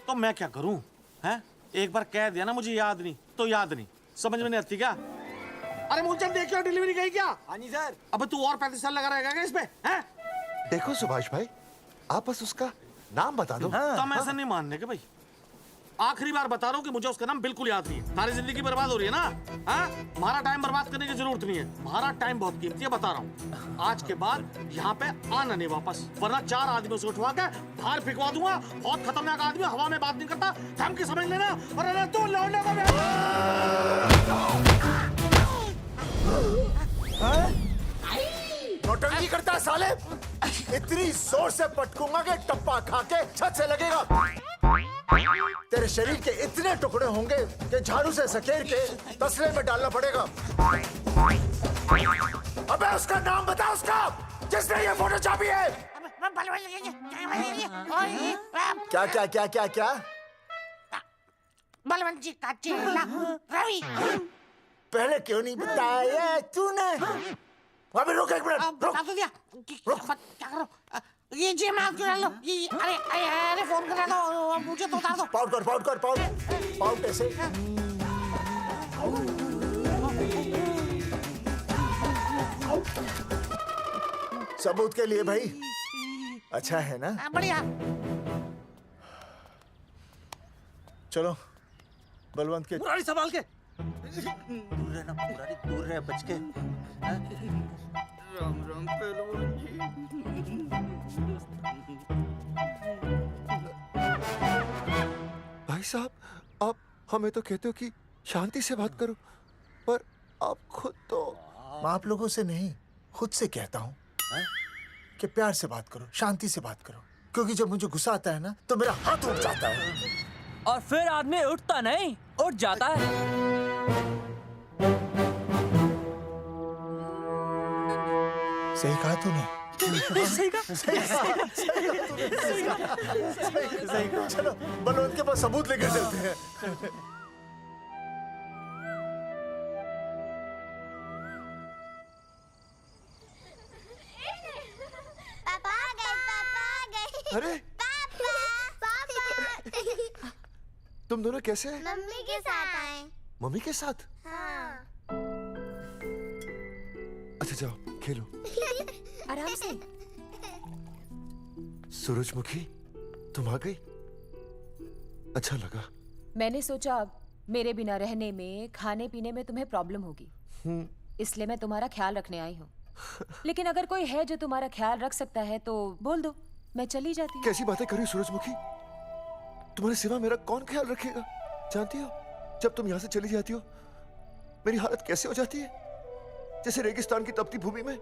S5: तो मैं क्या करूं? हैं? एक बार कह दिया ना मुझे याद नहीं तो याद नहीं, समझ में नहीं आती क्या? अरे मूलचंद, देखियो डिलीवरी गई क्या? हाँ जी सर। अबे तू और 35 साल लगा रहेगा क्या इसमें? हैं?
S6: देखो सुभाष भाई, आप बस उसका नाम बता दो।
S5: तो हम ऐसा नहीं मानने के भाई। आखिरी बार बता रहा हूँ कि मुझे उसका नाम बिल्कुल याद नहीं है। सारी जिंदगी बर्बाद हो रही है ना? हाँ, हमारा टाइम बर्बाद करने की जरूरत नहीं है। हमारा टाइम बहुत कीमती है, बता रहा हूँ। आज के बाद यहाँ पे आना नहीं वापस, वरना 4 आदमियों से उठवा के बाहर फेंकवा दूंगा। बहुत खतरनाक आदमी, हवा में बात नहीं करता, धमकी समझ लेना। और अरे तू लौंडे
S8: नौटंकी करता है साले। इतनी जोर से पटकूंगा कि टप्पा खा के छत से लगेगा। तेरे शरीर के इतने टुकड़े होंगे कि झाड़ू से सकेर के तसले में डालना पड़ेगा। अबे उसका नाम बता, उसका जिसने ये फोटो छापी है। क्या क्या क्या क्या क्या?
S3: बलवंत जी का चेला रवि।
S8: पहले क्यों नहीं बताया तूने? अबे रुक एक मिनट, रुक।
S3: बता तो दिया। रुक मत, क्या करो? ये जी मैं क्यों डाल लो? ये अरे फोन करा दो, मुझे तो उतार दो।
S8: पाउट कर पाउट ऐसे। सबूत के लिए भाई, अच्छा है ना?
S3: बढ़िया।
S8: चलो बलवंत के
S1: मुरारी संभाल के। दूर रहना मुरारी, दूर रह, बच के। राम राम पहलवान जी।
S6: भाई साहब, आप हमें तो कहते हो कि शांति से बात करो, पर आप खुद तो।
S8: मैं आप लोगों से नहीं, खुद से कहता हूँ कि प्यार से बात करो, शांति से बात करो। क्योंकि जब मुझे गुस्सा आता है ना, तो मेरा हाथ उठ जाता है।
S16: और फिर आदमी उठता नहीं, उठ जाता है।
S8: सही कहा तूने।
S16: सही कहा।
S8: चलो बलवंत के पास सबूत लेकर चलते हैं।
S17: पापा आ गए।
S6: अरे तुम दोनों कैसे हैं?
S17: मम्मी के साथ आए।
S6: मम्मी के साथ?
S17: हाँ।
S6: अच्छा जाओ खेलो।
S15: आराम से।
S6: सूरजमुखी, तुम आ गई, अच्छा लगा।
S15: मैंने सोचा अब मेरे बिना रहने में, खाने पीने में तुम्हें प्रॉब्लम होगी, इसलिए मैं तुम्हारा ख्याल रखने आई हूँ। लेकिन अगर कोई है जो तुम्हारा ख्याल रख सकता है तो बोल दो, मैं चली जाती हूँ।
S6: कैसी बातें कर रही हो सूरजमुखी? तुम्हारे सिवा मेरा कौन ख्याल रखेगा? जानती हो, जब तुम यहाँ से चली जाती हो मेरी हालत कैसे हो जाती है? जैसे रेगिस्तान की तपती भूमि में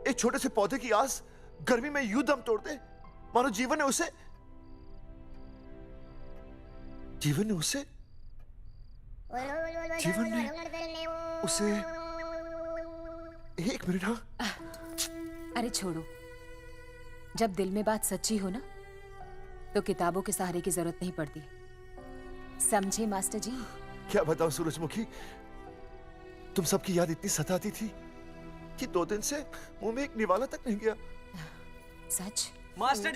S6: एक छोटे से पौधे की आस गर्मी में यूं दम तोड़ दे, मानो जीवन ने उसे एक मिनट। हाँ,
S15: अरे छोड़ो, जब दिल में बात सच्ची हो ना तो किताबों के सहारे की जरूरत नहीं पड़ती, समझे मास्टर जी?
S6: क्या बताऊं सूरजमुखी, तुम सबकी याद इतनी सताती थी कि 2 दिन से मुंह में एक निवाला तक नहीं गया।
S2: सच? मास्टर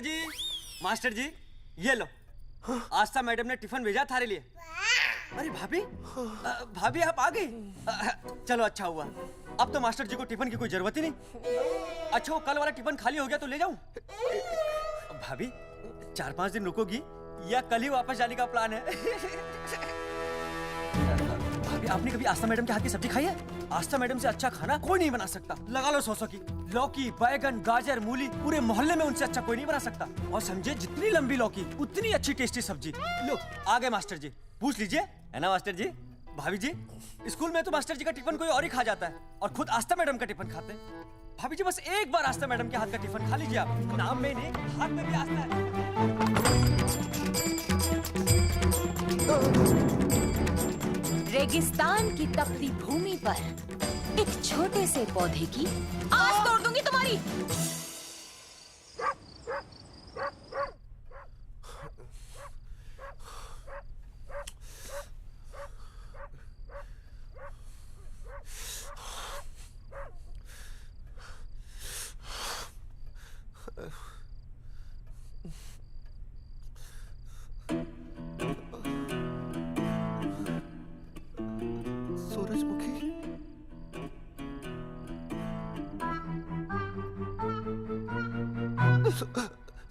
S2: जी ये लो, आस्था मैडम ने टिफिन भेजा थारे लिए। अरे भाभी, भाभी आप आ गई? चलो अच्छा हुआ, अब तो मास्टर जी को टिफिन की कोई जरूरत ही नहीं। अच्छा वो कल वाला टिफिन खाली हो गया तो ले जाऊं? भाभी 4-5 दिन रुकोगी या कल ही वापस जाने का प्लान है? भाभी आपने कभी आस्था मैडम के हाथ की सब्जी खाई है? आस्था मैडम से अच्छा खाना कोई नहीं बना सकता। लगा लो 100 की। लौकी, बैगन, गाजर, मूली, पूरे मोहल्ले में उनसे अच्छा कोई नहीं बना सकता। और समझे, जितनी लंबी लौकी उतनी अच्छी टेस्टी सब्जी। लो आ गए मास्टर जी, पूछ लीजिए, है ना मास्टर जी? भाभी जी, स्कूल में तो मास्टर जी का टिफिन कोई और ही खा जाता है और खुद आस्था मैडम का टिफिन खाते हैं। भाभी जी बस एक बार आस्था मैडम के हाथ का टिफिन खा लीजिए आप, नाम में नहीं हाथ में भी आस्था है।
S10: रेगिस्तान की तपती भूमि पर एक छोटे से पौधे की आस तोड़ दूंगी तुम्हारी।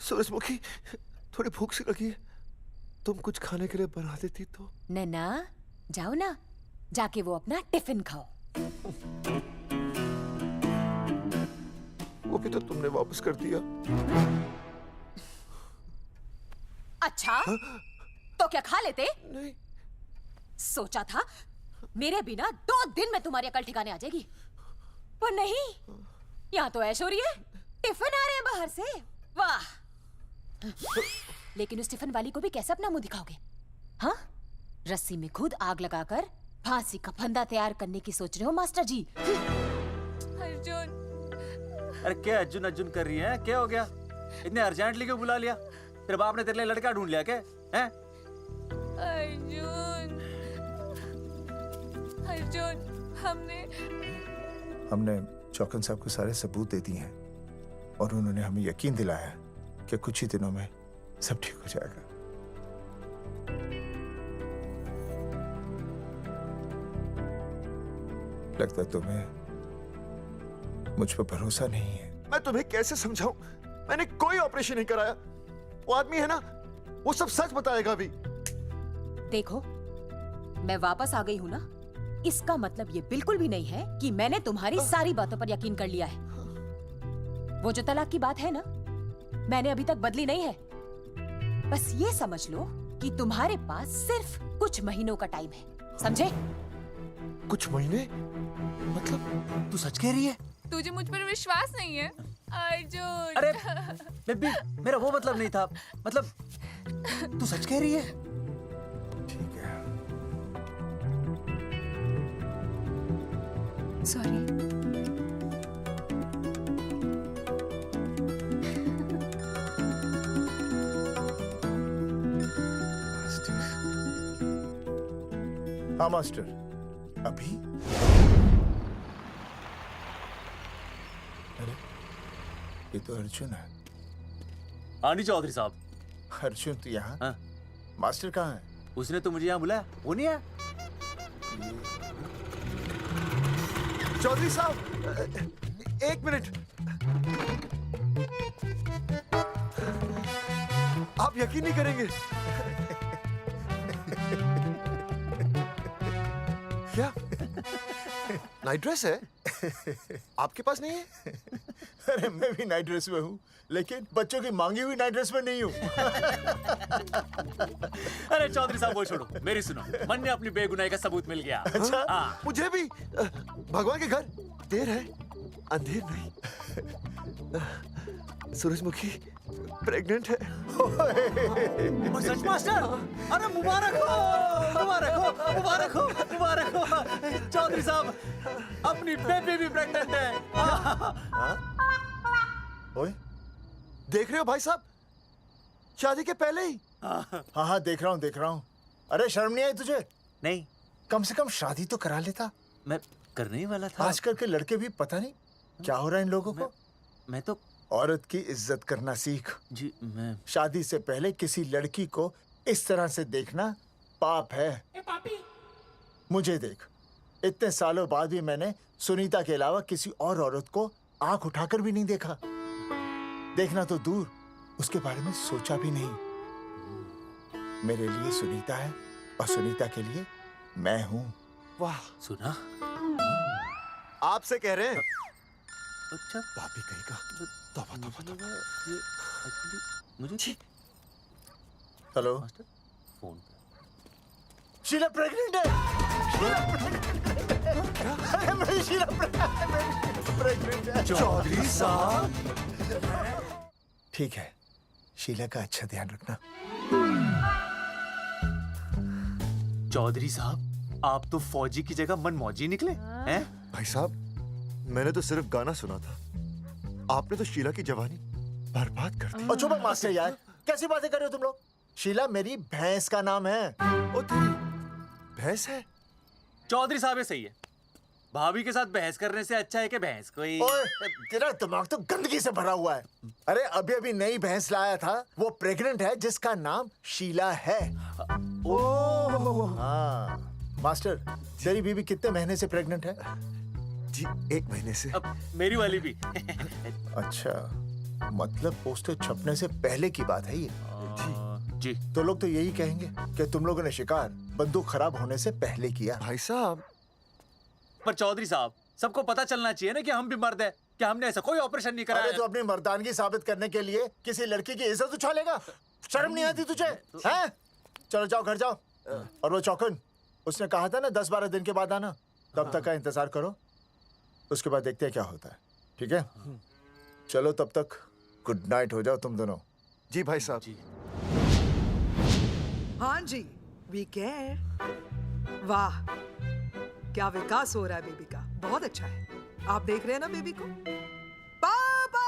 S6: सूरजमुखी, थोड़ी भूख सी लगी है, तुम कुछ खाने के लिए बना देती तो।
S15: नैना जाओ ना, जाके वो अपना टिफिन खाओ।
S6: वो भी तो तुमने वापस कर दिया।
S15: अच्छा तो क्या खा लेते?
S6: नहीं।
S15: सोचा था मेरे बिना 2 दिन में तुम्हारी अकल ठिकाने आ जाएगी, पर नहीं, यहाँ तो ऐश हो रही है। टिफिन आ रहे हैं बाहर से, वाह। लेकिन उस टिफिन वाली को भी कैसे अपना मुंह दिखाओगे? हाँ, रस्सी में खुद आग लगाकर फांसी का फंदा तैयार करने की सोच रहे हो मास्टर जी?
S4: अर्जुन,
S1: अरे क्या अर्जुन अर्जुन कर रही है? क्या हो गया? इतने अर्जेंटली क्यों बुला लिया? तेरे बाप ने तेरे लिए लड़का ढूंढ लिया क्या? हैं?
S4: अर्जुन, अर्जुन,
S8: हमने चौकन साहब को सारे सबूत दे दिए हैं और उन्होंने हमें यकीन दिलाया कि कुछ ही दिनों में सब ठीक हो जाएगा। लगता है तुम्हें मुझ पर भरोसा नहीं है।
S6: मैं तुम्हें कैसे समझाऊं? मैंने कोई ऑपरेशन नहीं कराया। वो आदमी है ना, वो सब सच बताएगा अभी।
S15: देखो, मैं वापस आ गई हूँ ना, इसका मतलब ये बिल्कुल भी नहीं है कि मैंने तुम्हारी सारी बातों पर यकीन कर लिया है। वो जो तलाक की बात है ना, मैंने अभी तक बदली नहीं है। बस ये समझ लो कि तुम्हारे पास सिर्फ कुछ महीनों का टाइम है, समझे?
S6: कुछ महीने? मतलब
S1: तू सच कह रही है?
S4: तुझे मुझ पर विश्वास नहीं है अर्जुन?
S1: अरे बेबी, मेरा वो मतलब नहीं था। मतलब तू सच कह रही है?
S8: ठीक है।
S4: सॉरी।
S8: हाँ मास्टर, अभी? अरे ये तो अर्जुन है।
S1: आनी चौधरी साहब।
S8: अर्जुन तो यहाँ?
S1: हाँ।
S8: मास्टर कहाँ है?
S1: उसने तो मुझे यहाँ बुलाया, वो नहीं आया।
S6: चौधरी साहब, एक मिनट। आप यकीन नहीं करेंगे। क्या नाइट ड्रेस है? आपके पास नहीं है?
S8: अरे मैं भी नाइट ड्रेस में हूँ, लेकिन बच्चों की मांगी हुई नाइट ड्रेस में नहीं हूँ।
S9: अरे चौधरी साहब वो छोड़ो, मेरी सुनो। मन ने अपनी बेगुनाही का सबूत मिल गया।
S6: अच्छा,
S9: हाँ।
S6: मुझे भी। भगवान के घर देर है, अंधेर नहीं। सूरजमुखी प्रेग्नेंट है।
S1: सच मास्टर? अरे मुबारक हो, मुबारक हो, मुबारक हो, मुबारक हो। चौधरी साहब, अपनी बेबी भी प्रेग्नेंट है।
S8: ओए,
S6: देख रहे हो भाई साहब, शादी के पहले ही।
S8: हाँ हाँ देख रहा हूँ, देख रहा हूँ। अरे शर्म नहीं आई तुझे?
S1: नहीं।
S8: कम से कम शादी तो करा लेता।
S1: मैं करने ही वाला था।
S8: आजकल के लड़के भी पता नहीं क्या हो रहा है इन लोगों को।
S1: मैं तो
S8: औरत की इज्जत करना सीख।
S1: जी मैं
S8: शादी से पहले किसी लड़की को इस तरह से देखना पाप है। मुझे देख, इतने सालों बाद भी मैंने सुनीता के अलावा किसी और औरत को आंख उठाकर भी नहीं देखा। देखना तो दूर, उसके बारे में सोचा भी नहीं। मेरे लिए सुनीता है और सुनीता के लिए मैं हूँ।
S6: वाह,
S1: सुना?
S6: आपसे कह रहे हैं।
S1: अच्छा,
S6: भाभी कहीं का। तौबा तौबा तौबा।
S1: ये एक्चुअली मुझे
S8: हेलो,
S1: फोन
S8: शीला प्रेग्नेंट है। मेरी शीला प्रेग्नेंट है।
S6: चौधरी साहब,
S8: ठीक है, शीला का अच्छा ध्यान रखना।
S1: चौधरी साहब, आप तो फौजी की जगह मनमौजी निकले हैं?
S6: भाई साहब, मैंने तो सिर्फ गाना सुना था, आपने तो शीला की जवानी बर्बाद कर दी।
S8: और चुप मास्टर यार, कैसी बातें कर रहे हो तुम लोग? शीला मेरी भैंस का नाम है।
S6: ओ तेरी भैंस है?
S1: चौधरी साहब ये सही है। भाभी के साथ बहस करने से अच्छा है कि भैंस कोई।
S8: ओए, तेरा दिमाग तो गंदगी से भरा हुआ है। अरे अभी अभी नई भैंस लाया था, वो प्रेग्नेंट है, जिसका नाम शीला है। ओह हाँ मास्टर, तेरी बीवी कितने महीने से प्रेग्नेंट है?
S6: जी 1 महीने से।
S1: अब मेरी वाली भी।
S8: अच्छा, मतलब पोस्टर छपने से पहले की बात है ये।
S6: जी
S9: जी।
S8: तो लोग तो यही कहेंगे कि तुम लोगों ने शिकार बंदूक खराब होने से पहले किया।
S6: भाई साहब,
S1: पर चौधरी साहब, सबको पता चलना चाहिए ना कि हम भी मर्द है, कि हमने ऐसा कोई ऑपरेशन नहीं कराया।
S8: अरे तो अपनी मर्दानगी साबित करने के लिए किसी लड़की की इज्जत उछालेगा? शर्म नहीं आती तुझे? हैं? चलो जाओ घर जाओ। और वो चौकन, उसने कहा था ना 10-12 दिन के बाद आना, तब तक का इंतजार करो, उसके बाद देखते हैं क्या होता है। ठीक है? चलो तब तक गुड नाइट हो जाओ तुम दोनों।
S6: जी भाई साहब।
S18: हाँ जी, वी केयर। वाह, क्या विकास हो रहा है बेबी का, बहुत अच्छा है। आप देख रहे हैं ना बेबी को? पापा!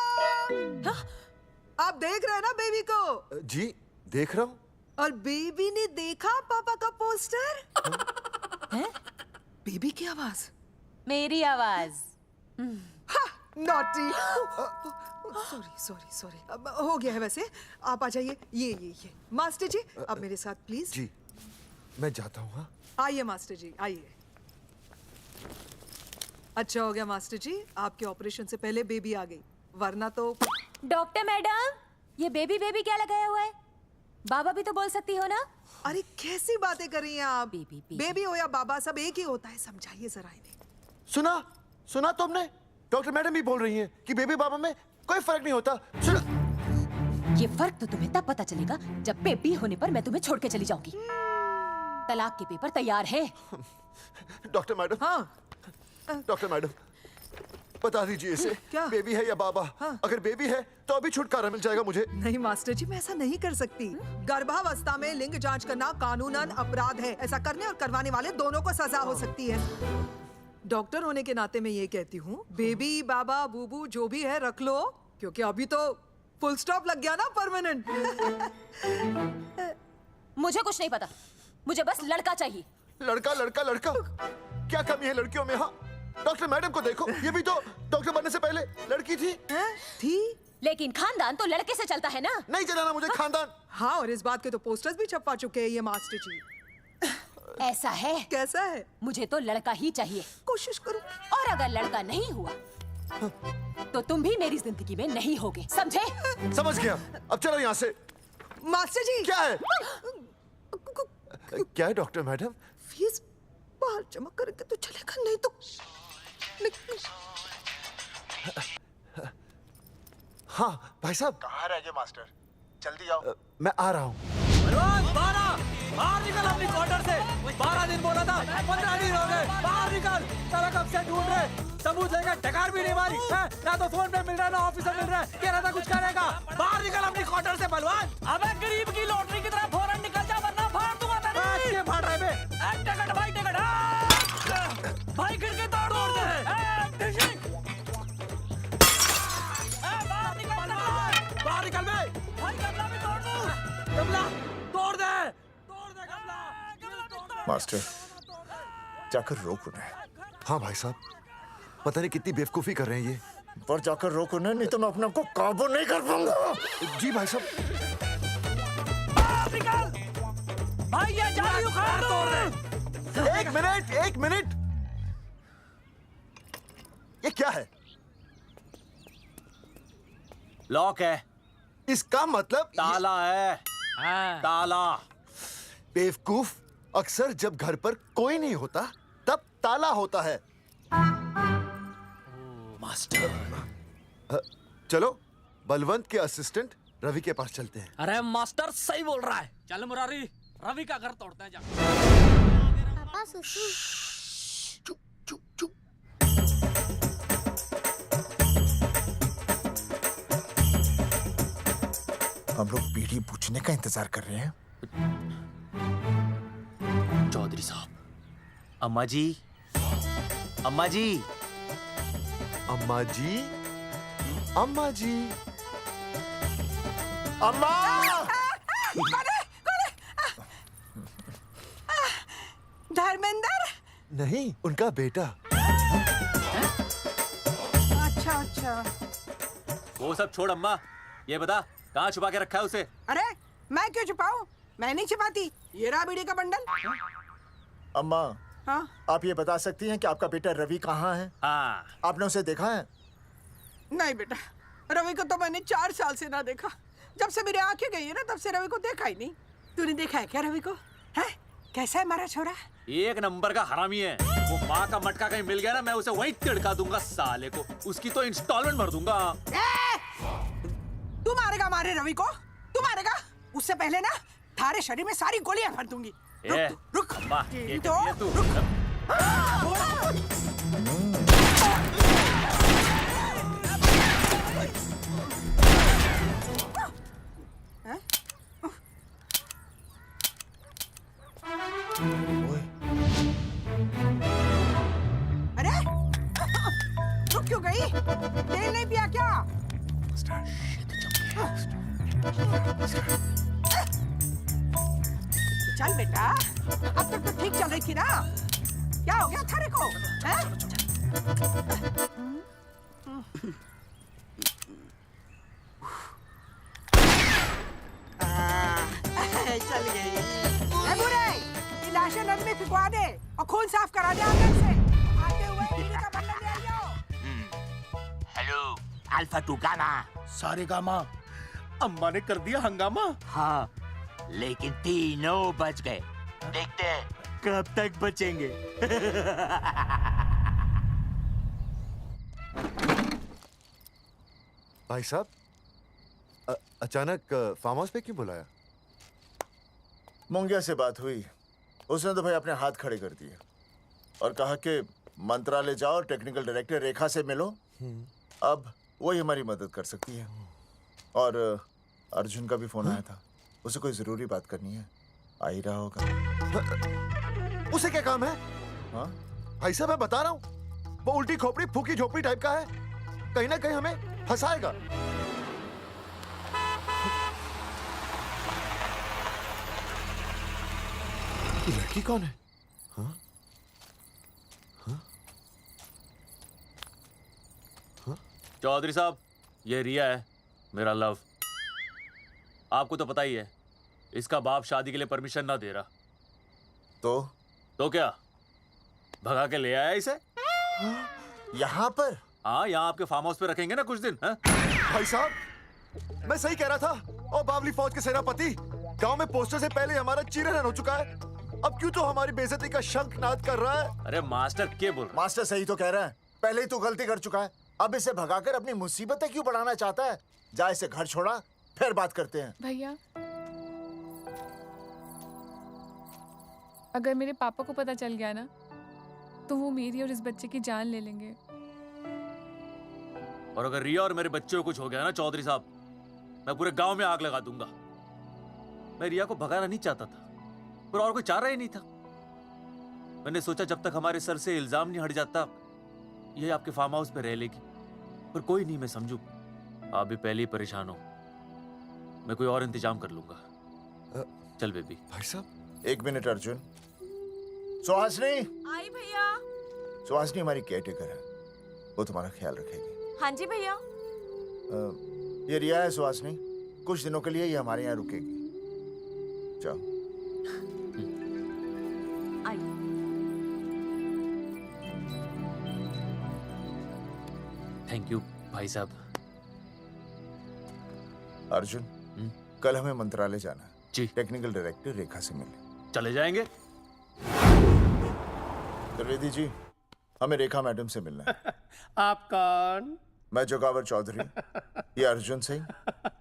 S18: आप देख रहे हैं ना बेबी को?
S6: जी देख रहा हूँ।
S18: और बेबी ने देखा पापा का पोस्टर? बेबी की आवाज?
S15: मेरी आवाज।
S18: नॉटी। सॉरी हो गया है वैसे। आप आ जाइए। ये मास्टर जी, आप मेरे साथ प्लीज।
S6: जी मैं जाता हूँ। हाँ
S18: आइए मास्टर जी, आइए। अच्छा हो गया मास्टर जी, आपके ऑपरेशन से पहले बेबी आ गई, वरना तो।
S15: डॉक्टर मैडम, ये बेबी बेबी क्या लगाया हुआ है? बाबा भी तो बोल सकती हो ना?
S18: अरे कैसी बातें कर रही हैं आप? बेबी हो या बाबा, सब एक ही होता है, समझाइए जरा इन्हें।
S6: सुना तुमने? डॉक्टर मैडम भी बोल रही हैं कि बेबी बाबा में कोई फर्क नहीं होता। सुना?
S15: ये फर्क तो तुम्हें तब पता चलेगा जब बेबी होने पर मैं तुम्हें छोड़ के चली जाऊंगी। तलाक के पेपर तैयार है।
S6: Doctor madam.
S18: हाँ
S6: डॉक्टर मैडम, बता दीजिए इसे, क्या बेबी है या बाबा? अगर बेबी है तो अभी छुटकारा मिल जाएगा मुझे।
S18: नहीं मास्टर जी, मैं ऐसा नहीं कर सकती। गर्भावस्था में लिंग जांच करना कानूनन अपराध है। ऐसा करने और करवाने वाले दोनों को सजा हो सकती है। डॉक्टर होने के नाते मैं ये कहती हूँ, बेबी बाबा बूबू जो भी है रख लो, क्योंकि अभी तो फुल स्टॉप लग गया ना परमानेंट।
S15: मुझे कुछ नहीं पता, मुझे बस लड़का चाहिए।
S6: लड़का लड़का लड़का, क्या कमी है लड़कियों में? हाँ डॉक्टर मैडम को देखो, ये भी तो डॉक्टर बनने से पहले लड़की थी।
S18: थी?
S15: लेकिन खानदान तो लड़के से चलता है ना।
S6: नहीं चलाना मुझे खानदान।
S18: हाँ, और इस बात के तो पोस्टर्स भी छपवा चुके हैं ये मास्टर जी।
S15: ऐसा है?
S18: कैसा है?
S15: मुझे तो लड़का ही चाहिए।
S18: कोशिश करो।
S15: और अगर लड़का नहीं हुआ तो तुम भी मेरी जिंदगी में नहीं होगे, समझे?
S6: समझ गया। अब चलो यहाँ से।
S18: मास्टर जी।
S6: क्या है? क्या है डॉक्टर मैडम?
S18: फीस बाहर जमा करेंगे तो चलेगा, नहीं तो
S6: हाँ भाई साहब।
S8: कहाँ रह गए मास्टर? जल्दी आओ।
S6: मैं आ रहा हूँ।
S1: बाहर निकल अपनी क्वार्टर से। 12 दिन बोला था, 15 दिन हो गए। बाहर निकल। सारा कब से ढूंढ रहे, सबूत लेकर डकार भी नहीं मारी है? ना तो फोन पे मिल रहा है, ना ऑफिस में मिल रहा है। कह रहा था कुछ करेगा। बाहर निकल अपनी क्वार्टर से बलवान।
S16: अबे गरीब की लॉटरी की तरह फौरन निकल जा, वरना फाड़ दूंगा तेरी।
S1: क्या फाड़ रहा है बे?
S16: टिकट भाई, टिकट। भाई खिड़की तोड़ दे।
S1: बाहर निकल बे।
S16: भाई गमला भी तोड़ दूं।
S1: गमला तोड़ दे।
S8: मास्टर जाकर रोक उन्हें।
S6: हाँ भाई साहब, पता नहीं कितनी बेवकूफी कर रहे हैं ये।
S8: पर जाकर रोक उन्हें, नहीं तो मैं अपने आप को काबू नहीं कर पाऊंगा।
S6: जी भाई साहब।
S16: निकल भाई, ये जाली उखाड़ दो।
S6: एक मिनट। ये क्या है?
S1: लॉक है।
S6: इसका मतलब
S1: ताला है। ताला।
S6: बेवकूफ, अक्सर जब घर पर कोई नहीं होता तब ताला होता है।
S1: मास्टर।
S12: चलो बलवंत के असिस्टेंट रवि के पास चलते हैं।
S16: अरे मास्टर सही बोल रहा है। चल मुरारी, रवि का घर तोड़ते हैं। जा
S17: पापा सुसु।
S8: हम लोग पीढ़ी पूछने का इंतजार कर रहे हैं।
S1: चौधरी साहब। अम्मा जी, अम्मा जी,
S6: अम्मा जी, अम्मा जी,
S8: अम्मा।
S18: धर्मेंद्र?
S6: नहीं, उनका बेटा।
S18: अच्छा।
S1: वो सब छोड़ अम्मा, ये बता कहाँ छुपा के रखा है उसे?
S18: अरे मैं क्यों छुपाऊं? मैं नहीं छुपाती। ये रहा बीड़ी का बंडल।
S8: अम्मा,
S18: हाँ?
S8: आप ये बता सकती हैं कि आपका बेटा रवि कहाँ है?
S1: हाँ।
S8: आपने उसे देखा है?
S18: नहीं बेटा, रवि को तो मैंने 4 साल से ना देखा।
S19: जब से मेरी आंखें गई है ना तब से रवि को देखा ही नहीं। तूने देखा है क्या रवि को? है कैसा है हमारा छोरा?
S9: एक नंबर का हरामी है। वो माँ का मटका कहीं मिल गया ना, मैं उसे वहीं तिड़का दूंगा साले को। उसकी तो इंस्टॉलमेंट भर दूंगा।
S19: तू मारेगा मारे रवि को? तू मारेगा? उससे पहले ना थारे शरीर में सारी गोलियां भर दूंगी। रुक अरे रुक क्यों गई? तेल नहीं पिया क्या? चल बेटा, अब तक तो ठीक चल रही थी ना। क्या हो गया थारे को? चल गई। बुरे, ये लाशें नदी में फिकवा दे और खून साफ करा दे आंगन से। आते हुए टीवी का बटन ले आओ।
S20: Hello alpha two gamma.
S3: सारे गामा। अम्मा ने कर दिया हंगामा।
S20: हाँ लेकिन तीनों बच गए। देखते हैं कब तक बचेंगे।
S6: भाई साहब, अचानक फार्म हाउस पे क्यों बुलाया?
S8: मोंगिया से बात हुई, उसने तो भाई अपने हाथ खड़े कर दिए और कहा कि मंत्रालय जाओ और टेक्निकल डायरेक्टर रेखा से मिलो। अब वही हमारी मदद कर सकती है। और अर्जुन का भी फोन आया था, उसे कोई जरूरी बात करनी है, आ ही रहा होगा।
S6: उसे क्या काम है?
S8: हाँ
S6: भाई साहब मैं बता रहा हूँ, वो उल्टी खोपड़ी फूकी झोपड़ी टाइप का है, कहीं ना कहीं हमें फंसाएगा। ये लड़की कौन है? हाँ? हाँ?
S9: हाँ? चौधरी साहब, ये रिया है, मेरा लव। आपको तो पता ही है, इसका बाप शादी के लिए परमिशन ना दे रहा। तो क्या भगा के ले आया इसे?
S8: यहाँ पर?
S9: हाँ, यहाँ आपके फार्म हाउस पे रखेंगे ना कुछ दिन। हाँ?
S6: भाई साहब मैं सही कह रहा था। और बावली फौज के सेनापति, गांव में पोस्टर से पहले हमारा चीरहरण हो चुका है, अब क्यों तो हमारी बेइज्जती का शंखनाद कर रहा है।
S9: अरे मास्टर क्या बोल रहा है?
S8: मास्टर सही तो कह रहा है, पहले ही तो गलती कर चुका है, अब इसे भगाकर अपनी मुसीबतें क्यों बढ़ाना चाहता है? जा इसे घर छोड़ा, फिर बात करते हैं।
S4: भैया, अगर मेरे पापा को पता चल गया ना तो वो मेरी और इस बच्चे की जान ले लेंगे।
S9: और अगर रिया और मेरे बच्चे को कुछ हो गया ना चौधरी साहब, मैं पूरे गांव में आग लगा दूंगा। मैं रिया को भगाना नहीं चाहता था, पर और कोई चारा ही नहीं था। मैंने सोचा जब तक हमारे सर से इल्जाम नहीं हट जाता, ये आपके फार्म हाउस पे रह लेगी। पर कोई नहीं, मैं समझू आप भी पहले ही परेशान हो, मैं कोई और इंतजाम कर लूंगा। चल बेबी।
S6: भाई साहब
S8: 1 मिनट अर्जुन। सुहासनी।
S13: आई भैया।
S8: सुहासनी हमारी केयरटेकर है, वो तुम्हारा ख्याल रखेगी।
S13: हाँ जी भैया।
S8: ये रिया है सुहासनी, कुछ दिनों के लिए ये हमारे यहाँ रुकेगी। जाओ।
S9: थैंक यू भाई साहब।
S8: अर्जुन, कल हमें मंत्रालय जाना है
S9: जी।
S8: टेक्निकल डायरेक्टर रेखा से मिलने
S9: चले जाएंगे।
S8: त्रिवेदी जी, हमें रेखा मैडम से मिलना है।
S3: आप कौन?
S8: मैं जोगावर चौधरी, ये अर्जुन सिंह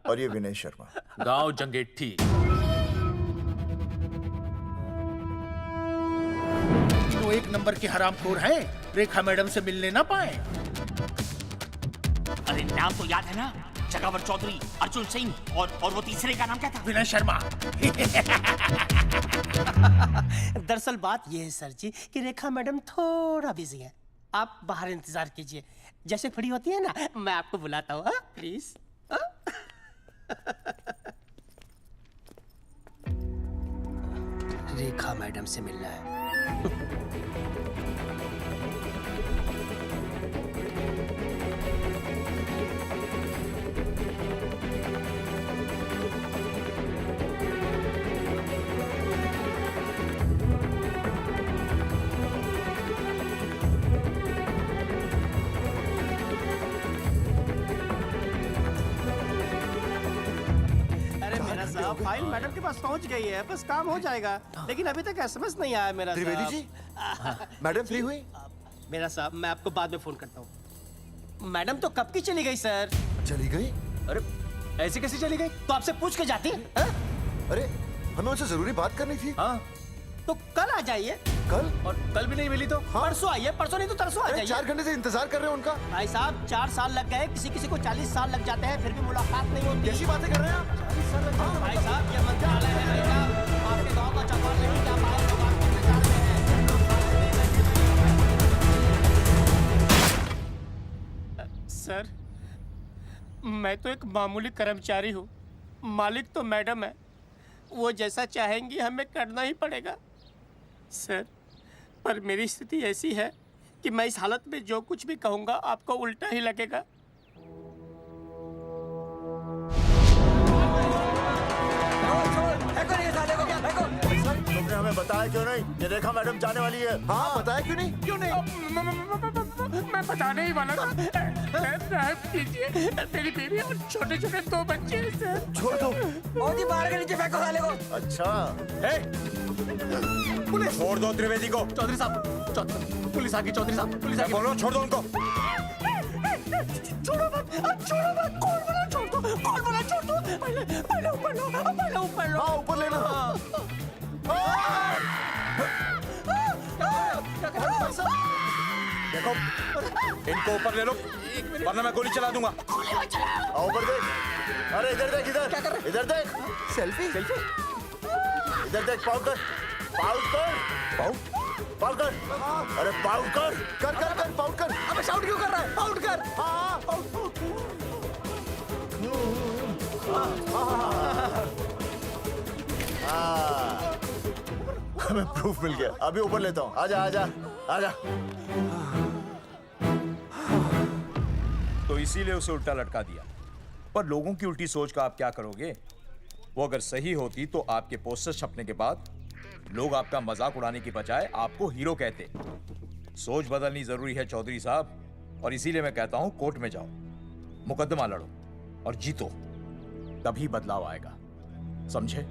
S8: और ये विनय शर्मा।
S9: गांव जंगेठी।
S3: तीनों एक नंबर के हरामखोर हैं, रेखा मैडम से मिलने ना पाए।
S20: अरे नाम तो याद है ना, जगावर चौधरी, अर्जुन सिंह और वो तीसरे का नाम क्या था?
S3: विनय शर्मा।
S21: दरअसल बात यह है सर जी कि रेखा मैडम थोड़ा बिजी है, आप बाहर इंतजार कीजिए, जैसे फ्री होती है ना मैं आपको बुलाता हूँ। प्लीज। रेखा मैडम से मिलना है। फाइल मैडम के पास पहुंच गई है, बस काम हो जाएगा। लेकिन अभी तक एसएमएस नहीं आया मेरा
S6: त्रिवेदी
S21: साहब।
S6: जी, मैडम फ्री हुई?
S21: मेरा साहब, मैं आपको बाद में फोन करता हूँ। मैडम तो कब की चली गई सर।
S6: चली गई?
S21: अरे ऐसे कैसे चली गई? तो आपसे पूछ के जाती है?
S6: अरे हमें उनसे जरूरी बात करनी थी।
S21: हाँ तो कल आ जाइए।
S6: कल?
S21: और कल भी नहीं मिली तो परसों आइए, परसों नहीं तो तरसों आ जाइए।
S6: 4 घंटे से इंतजार कर रहे हैं उनका।
S21: भाई साहब 4 साल लग गए, किसी किसी को 40 साल लग जाते हैं, फिर भी मुलाकात नहीं होती।
S6: कैसी बातें कर रहे हैं आप?
S21: 40 साल लग जाते हैं। भाई साहब ये मंत्रालय है भाई साहब, आपके गांव का चौपाल नहीं क्या पाए लोग बात करने जा रहे हैं। सर मैं तो एक मामूली कर्मचारी हूँ, मालिक तो मैडम है, वो जैसा चाहेंगी हमें करना ही पड़ेगा। सर पर मेरी स्थिति ऐसी है कि मैं इस हालत में जो कुछ भी कहूँगा आपको उल्टा ही लगेगा।
S8: तुमने हमें बताया क्यों नहीं? ये रेखा मैडम जाने वाली है।
S6: हाँ बताया क्यों नहीं?
S21: क्यों नहीं? मैं बताने ही वाला था। माफ कीजिए, मेरी बीवी और छोटे छोटे 2 बच्चे हैं सर।
S6: छोड़ दो।
S1: ओ जी बाहर के नीचे फेंको साले को।
S8: अच्छा
S1: पुलिस
S9: छोड़ दो त्रिवेदी को।
S1: चौधरी साहब, पुलिस आ गई। चौधरी साहब पुलिस आ गई।
S9: बोलो छोड़ दो उनको।
S21: छोड़ो मत, छोड़ो मत। कौन बोला छोड़ दो? कौन बोला छोड़ दो? पहले ऊपर लो, पहले ऊपर लो।
S6: हाँ ऊपर लेना।
S9: देखो इनको ऊपर ले लो वरना मैं गोली चला दूंगा।
S8: आओ ऊपर देख। अरे इधर देख, इधर इधर देख।
S6: सेल्फी?
S8: इधर देख, पाउट कर, पाउट कर, पाउट कर। अरे पाउट कर,
S6: कर पाउट कर।
S1: अबे शाउट क्यों कर रहा है? पाउट कर।
S6: हाँ
S8: हमें प्रूफ मिल गया। अभी ऊपर लेता हूँ। आजा आजा आजा।
S9: तो इसीलिए उसे उल्टा लटका दिया। पर लोगों की उल्टी सोच का आप क्या करोगे? वो अगर सही होती तो आपके पोस्टर छपने के बाद लोग आपका मजाक उड़ाने की बजाय आपको हीरो कहते। सोच बदलनी जरूरी है चौधरी साहब, और इसीलिए मैं कहता हूं कोर्ट में जाओ, मुकदमा लड़ो और जीतो, तभी बदलाव आएगा। समझे?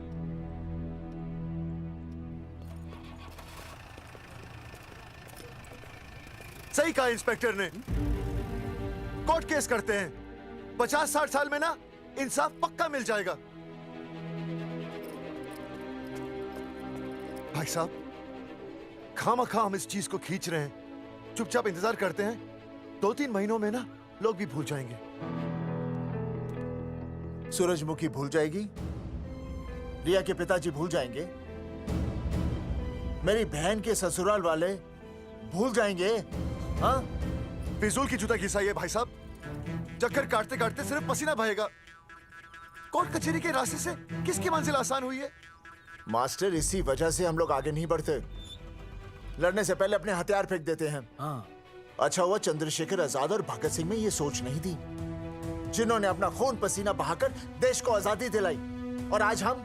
S6: सही कहा इंस्पेक्टर ने। कोर्ट केस करते हैं, 50-60 साल में ना इंसाफ पक्का मिल जाएगा। भाई साहब खामखा हम इस चीज को खींच रहे हैं, चुपचाप इंतजार करते हैं, 2-3 महीनों में ना लोग भी भूल जाएंगे।
S8: सूरजमुखी भूल जाएगी, रिया के पिताजी भूल जाएंगे, मेरी बहन के ससुराल वाले भूल जाएंगे। हाँ
S6: फिजूल की जुता घिसाई है भाई साहब, चक्कर काटते काटते सिर्फ पसीना बहेगा। कोर्ट कचहरी के रास्ते से किसकी मंजिल आसान हुई है?
S8: मास्टर इसी वजह से हम लोग आगे नहीं बढ़ते, लड़ने से पहले अपने हथियार फेंक देते हैं। अच्छा हुआ चंद्रशेखर आजाद और भगत सिंह में ये सोच नहीं थी, जिन्होंने अपना खून पसीना बहाकर देश को आजादी दिलाई, और आज हम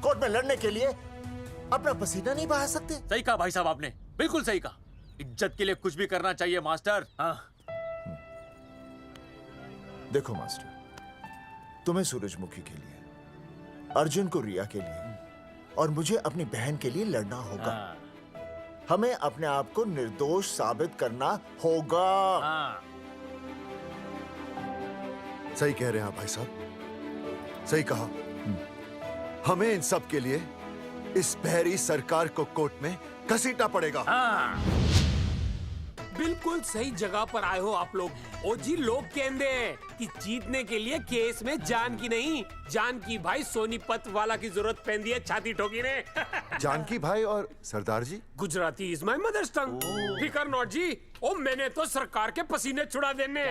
S8: कोर्ट में लड़ने के लिए अपना पसीना नहीं बहा सकते।
S9: सही कहा भाई साहब आपने, बिल्कुल सही कहा। इज्जत के लिए कुछ भी करना चाहिए मास्टर। हाँ।
S8: देखो मास्टर, तुम्हें सूरजमुखी के लिए, अर्जुन को रिया के लिए, और मुझे अपनी बहन के लिए लड़ना होगा। हमें अपने आप को निर्दोष साबित करना होगा।
S6: सही कह रहे हैं आप भाई साहब, सही कहा। हमें इन सब के लिए इस बहरी सरकार को कोर्ट में घसीटना पड़ेगा।
S7: बिल्कुल सही जगह पर आए हो आप लोग। ओ जी लोग कहते हैं कि जीतने के लिए केस में जान की नहीं, जान की भाई सोनीपत वाला की जरूरत पैंदी है छाती ठोकी ने।
S6: जानकी भाई और सरदार जी?
S7: गुजराती इज माय मदर्स टंग। फिकर नॉट जी, ओ मैंने तो सरकार के पसीने छुड़ा देने।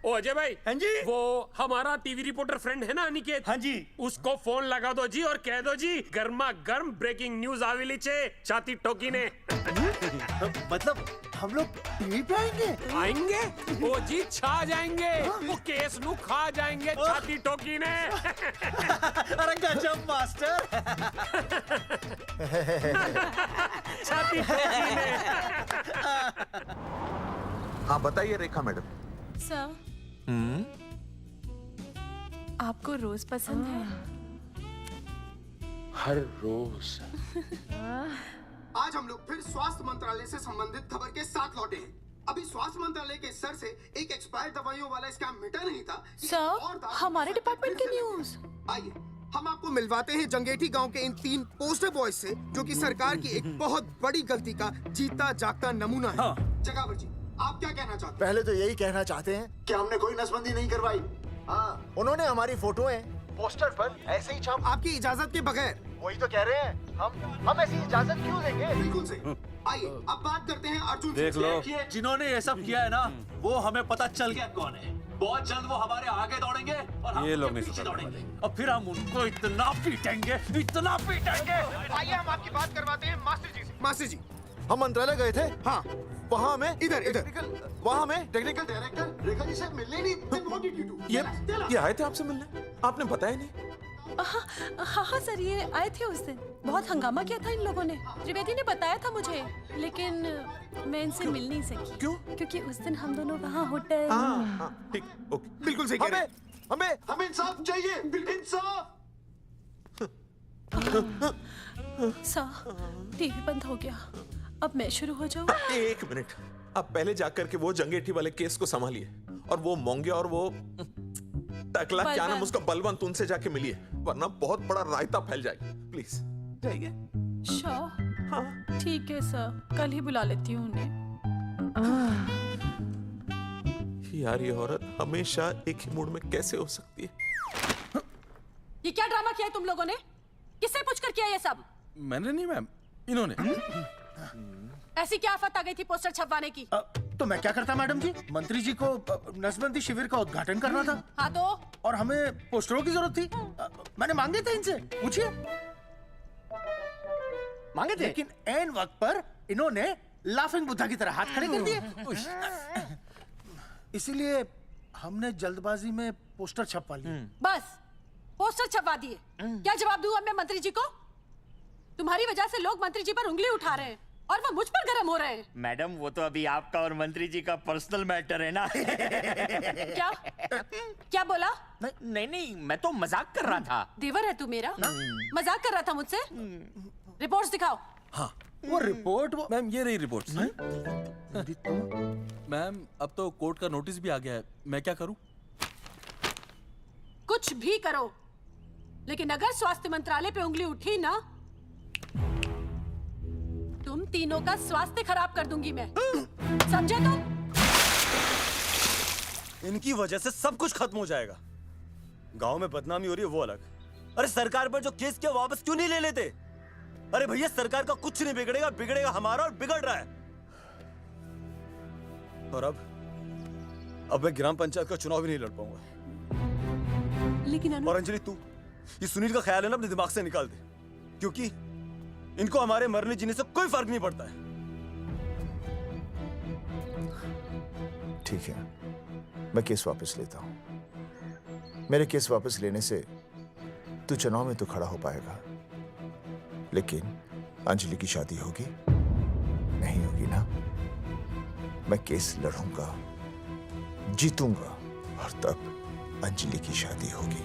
S7: ओ अजय भाई, हाँ जी, वो हमारा टीवी रिपोर्टर फ्रेंड है ना अनिकेत, हाँ जी, उसको फोन लगा दो जी और कह दो जी गर्मा गर्म ब्रेकिंग न्यूज आवेली छे छाती ठोकी ने।
S8: मतलब हम लोग टीवी पे
S7: आएंगे? ओ जी छा जाएंगे, वो केस नु खा जाएंगे छाती ठोकी ने।
S21: अरे गजब मास्टर।
S7: छाती ठोकी ने।
S22: हाँ बताइए रेखा मैडम।
S4: सर आपको रोज पसंद है?
S11: हर रोज।
S14: आज हम लोग फिर स्वास्थ्य मंत्रालय से संबंधित खबर के साथ लौटे हैं। अभी स्वास्थ्य मंत्रालय के सर से एक एक्सपायर्ड दवाइयों वाला स्कैम मिटा नहीं था।
S10: सर, हमारे डिपार्टमेंट की न्यूज़।
S14: आइए हम आपको मिलवाते हैं जंगेठी गांव के इन 3 पोस्टर बॉयज से, जो कि सरकार की एक बहुत बड़ी गलती का जीता जागता नमूना है। जगावर जी, आप क्या कहना चाहते हैं?
S8: पहले तो यही कहना चाहते हैं कि हमने कोई नसबंदी नहीं करवाई। हाँ, उन्होंने हमारी फोटोएं पोस्टर पर ऐसे ही छाप,
S14: आपकी इजाजत के बगैर।
S8: वही तो कह रहे हैं, हम ऐसी इजाजत क्यों देंगे?
S14: बिल्कुल सही। आइए अब बात करते हैं अर्जुन
S9: देख
S14: से।
S9: लो, जिन्होंने ये सब किया है ना, वो हमें पता चल गया कौन है। बहुत जल्द वो हमारे आगे दौड़ेंगे और हम
S5: ये लोग
S9: उनके
S5: नहीं
S9: पीछे
S5: सुधरने
S9: दौड़ेंगे और फिर हम उनको इतना पीटेंगे, इतना पीटेंगे।
S14: आइए हम आपकी बात करवाते हैं मास्टर जी से। मास्टर जी,
S6: हम मंत्रालय गए थे।
S14: हाँ,
S6: वहाँ हमें
S14: इधर
S6: वहाँ हमें
S14: टेक्निकल डायरेक्टर रेखा जी से मिलने नहीं। Then what did you do?
S5: ये आए थे आपसे मिलने, आपने बताया नहीं।
S10: हाँ सर, ये आए थे उस दिन। बहुत हंगामा किया था इन लोगों ने। त्रिवेदी ने बताया था मुझे, लेकिन मैं इनसे मिल नहीं सकी।
S5: क्यों?
S10: क्योंकि उस दिन हम दोनों वहाँ होटल।
S5: ठीक, ओके,
S14: बिल्कुल सही कह रहे हैं। हमें इंसाफ चाहिए, इंसाफ।
S10: सर, टीवी बंद हो गया। अब मैं शुरू हो जाऊँ?
S11: 1 मिनट, आप पहले जाकर के वो जंगेठी वाले केस को संभालिए और वो मोंगिया और वो टकला क्या नाम उसका बलवंत, उनसे जाके मिलिए, वरना बहुत बड़ा रायता फैल जाएगा। प्लीज जाइए।
S10: श्योर। हाँ, ठीक है सर, कल ही बुला लेती हूँ उन्हें।
S11: यार ये औरत हमेशा एक ही मूड में कैसे हो सकती है?
S10: ये क्या ड्रामा किया है तुम लोगों ने? किससे पूछकर किया ये सब?
S5: मैंने नहीं मैम, इन्होंने।
S10: ऐसी क्या आफत आ गई थी पोस्टर छपवाने की?
S3: तो मैं क्या करता मैडम जी? मंत्री जी को नसबंदी शिविर का उद्घाटन करना था।
S10: हाँ तो?
S3: और हमें पोस्टरों की जरूरत थी। मैंने मांगे थे इनसे, पूछिए। मांगे थे, लेकिन ऐन वक्त पर इन्होंने लाफिंग बुद्धा की तरह हाथ खड़े कर दिए। इसीलिए हमने जल्दबाजी में पोस्टर छपवा लिए।
S10: बस पोस्टर छपवा दिए। क्या जवाब दूं अब मैं मंत्री जी को? तुम्हारी वजह से लोग मंत्री जी पर उंगली उठा रहे हैं और वो मुझ पर गर्म हो रहे हैं।
S20: मैडम, वो तो अभी आपका और मंत्री जी का पर्सनल मैटर है ना।
S10: क्या क्या बोला?
S20: नहीं, मैं तो मजाक कर रहा था।
S10: देवर है तू मेरा? मजाक कर रहा था मुझसे? रिपोर्ट्स दिखाओ।
S5: हाँ, वो रिपोर्ट, वो मैम ये रही रिपोर्ट। मैम अब तो कोर्ट का नोटिस भी आ गया है, मैं क्या करूं?
S10: कुछ भी करो, लेकिन अगर स्वास्थ्य मंत्रालय पे उंगली उठी ना, तुम तीनों का स्वास्थ्य खराब कर दूंगी मैं। समझे तुम?
S23: इनकी वजह से सब कुछ खत्म हो जाएगा। गांव में बदनामी हो रही है वो अलग, अरे सरकार पर जो केस किया वापस क्यों नहीं ले लेते? अरे भैया, सरकार का कुछ नहीं बिगड़ेगा, बिगड़ेगा हमारा, और बिगड़ रहा है। और अब मैं ग्राम पंचायत का चुनाव भी नहीं लड़ पाऊंगा।
S10: लेकिन
S23: और अंजलि, तू ये सुनील का ख्याल है ना अपने दिमाग से निकाल दे, क्योंकि इनको हमारे मरने जीने से कोई फर्क नहीं पड़ता है।
S8: ठीक है, मैं केस वापस लेता हूं। मेरे केस वापस लेने से तू चुनाव में तो खड़ा हो पाएगा, लेकिन अंजलि की शादी होगी? नहीं होगी ना। मैं केस लड़ूंगा, जीतूंगा, और तब अंजलि की शादी होगी।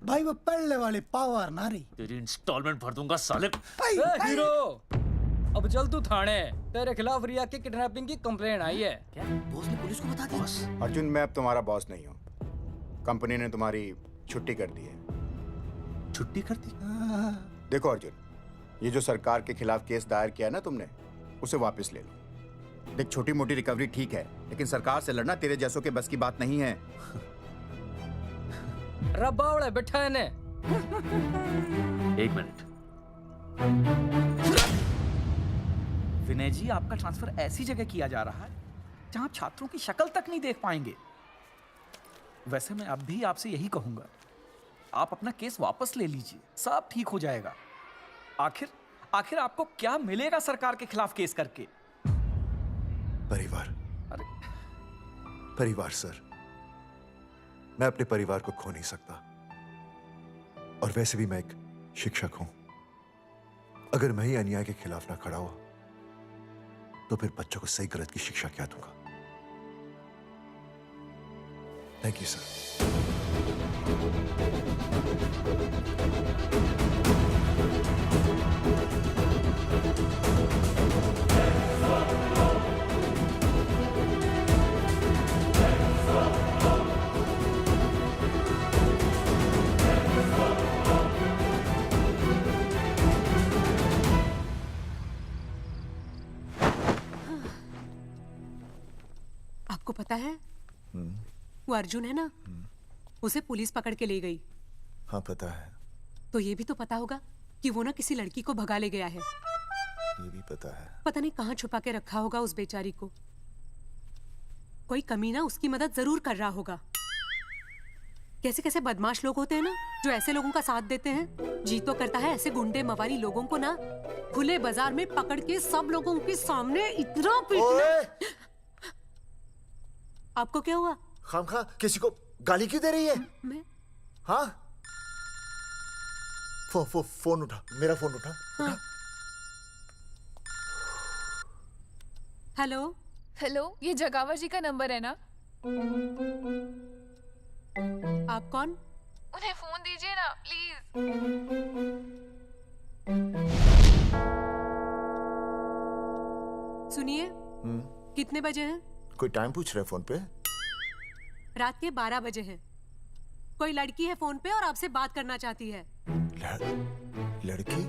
S3: भाई वो पढ़ने वाली पावर नारी।
S9: तेरी इंस्टॉलमेंट भर दूंगा साले।
S16: हीरो, अब चल तू थाने। तेरे खिलाफ रिया की किडनैपिंग की कंप्लेंट आई है।
S20: क्या बॉस ने पुलिस को बता दिया?
S24: अर्जुन, मैं अब तुम्हारा बॉस नहीं हूँ। कंपनी ने तुम्हारी छुट्टी कर दी है।
S23: छुट्टी कर दी?
S24: देखो अर्जुन, ये जो सरकार के खिलाफ केस दायर किया है ना तुमने, उसे वापस ले लो। देख, छोटी मोटी रिकवरी ठीक है, लेकिन सरकार से लड़ना तेरे जैसों के बस की बात नहीं है।
S16: रबावड़े बैठा है ने।
S9: 1 मिनट।
S25: विनय जी, आपका ट्रांसफर ऐसी जगह किया जा रहा है जहां आप छात्रों की शक्ल तक नहीं देख पाएंगे। वैसे मैं अब भी आपसे यही कहूंगा, आप अपना केस वापस ले लीजिए, सब ठीक हो जाएगा। आखिर आपको क्या मिलेगा सरकार के खिलाफ केस करके?
S6: परिवार। परिवार सर, मैं अपने परिवार को खो नहीं सकता, और वैसे भी मैं एक शिक्षक हूं। अगर मैं ही अन्याय के खिलाफ ना खड़ा हुआ तो फिर बच्चों को सही गलत की शिक्षा क्या दूंगा? Thank you sir.
S2: आपको पता है वो अर्जुन है ना, उसे पुलिस पकड़ के ले गई।
S6: हाँ पता है।
S2: तो ये भी तो पता होगा कि वो ना किसी लड़की को भगा ले गया है।
S6: ये भी पता है।
S2: पता नहीं कहाँ छुपा के रखा होगा उस बेचारी को। कोई कमीना उसकी मदद जरूर कर रहा होगा। कैसे कैसे बदमाश लोग होते हैं ना जो ऐसे लोगों का साथ देते हैं। जी तो करता है ऐसे गुंडे मवाली लोगों को ना खुले बाजार में पकड़ के सब लोगों के सामने इतना पीटना। आपको क्या हुआ?
S8: खामखा किसी को गाली क्यों दे रही है?
S2: मैं?
S8: हाँ? फोन उठा, मेरा फोन उठा।
S2: हाँ। हेलो
S4: हेलो, ये जगावा जी का नंबर है ना?
S2: आप कौन?
S4: उन्हें फोन दीजिए ना प्लीज।
S2: सुनिए, कितने बजे हैं?
S8: कोई टाइम पूछ रहे फोन पे?
S2: रात के 12 बजे हैं। कोई लड़की है फोन पे और आपसे बात करना चाहती है।
S8: लड़की?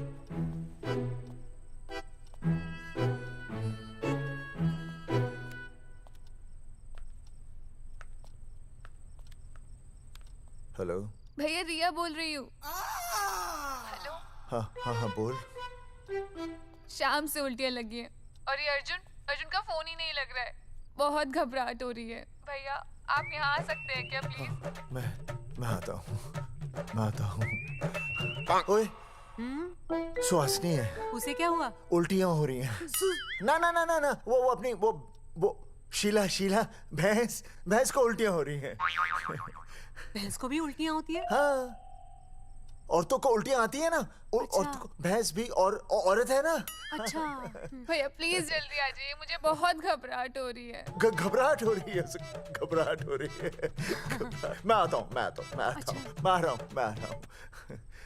S8: हेलो
S4: भैया रिया बोल रही हूँ। हेलो।
S8: हाँ हाँ हाँ बोल।
S4: शाम से उल्टियाँ लगी हैं और ये अर्जुन का फोन ही नहीं लग रहा है। बहुत घबराहट हो रही है। भैया आप यहाँ आ सकते हैं क्या प्लीज?
S8: मैं आता हूँ, मैं आता हूँ। ओए, सुहासिनी है।
S2: उसे क्या हुआ?
S8: उल्टियाँ हो रही हैं। ना ना ना ना ना, वो अपनी वो शीला भैंस को उल्टियाँ हो रही हैं।
S2: भैंस को भी उल्टियाँ होती है?
S8: हाँ, औरतों को उल्टियाँ आती है ना। औरतों को, भैंस भी और औरत है ना।
S4: अच्छा भैया प्लीज जल्दी आ जाइए, मुझे बहुत घबराहट हो रही है।
S8: घबराहट हो रही है, घबराहट हो रही है। मैं आता हूँ, मैं आ रहा हूँ।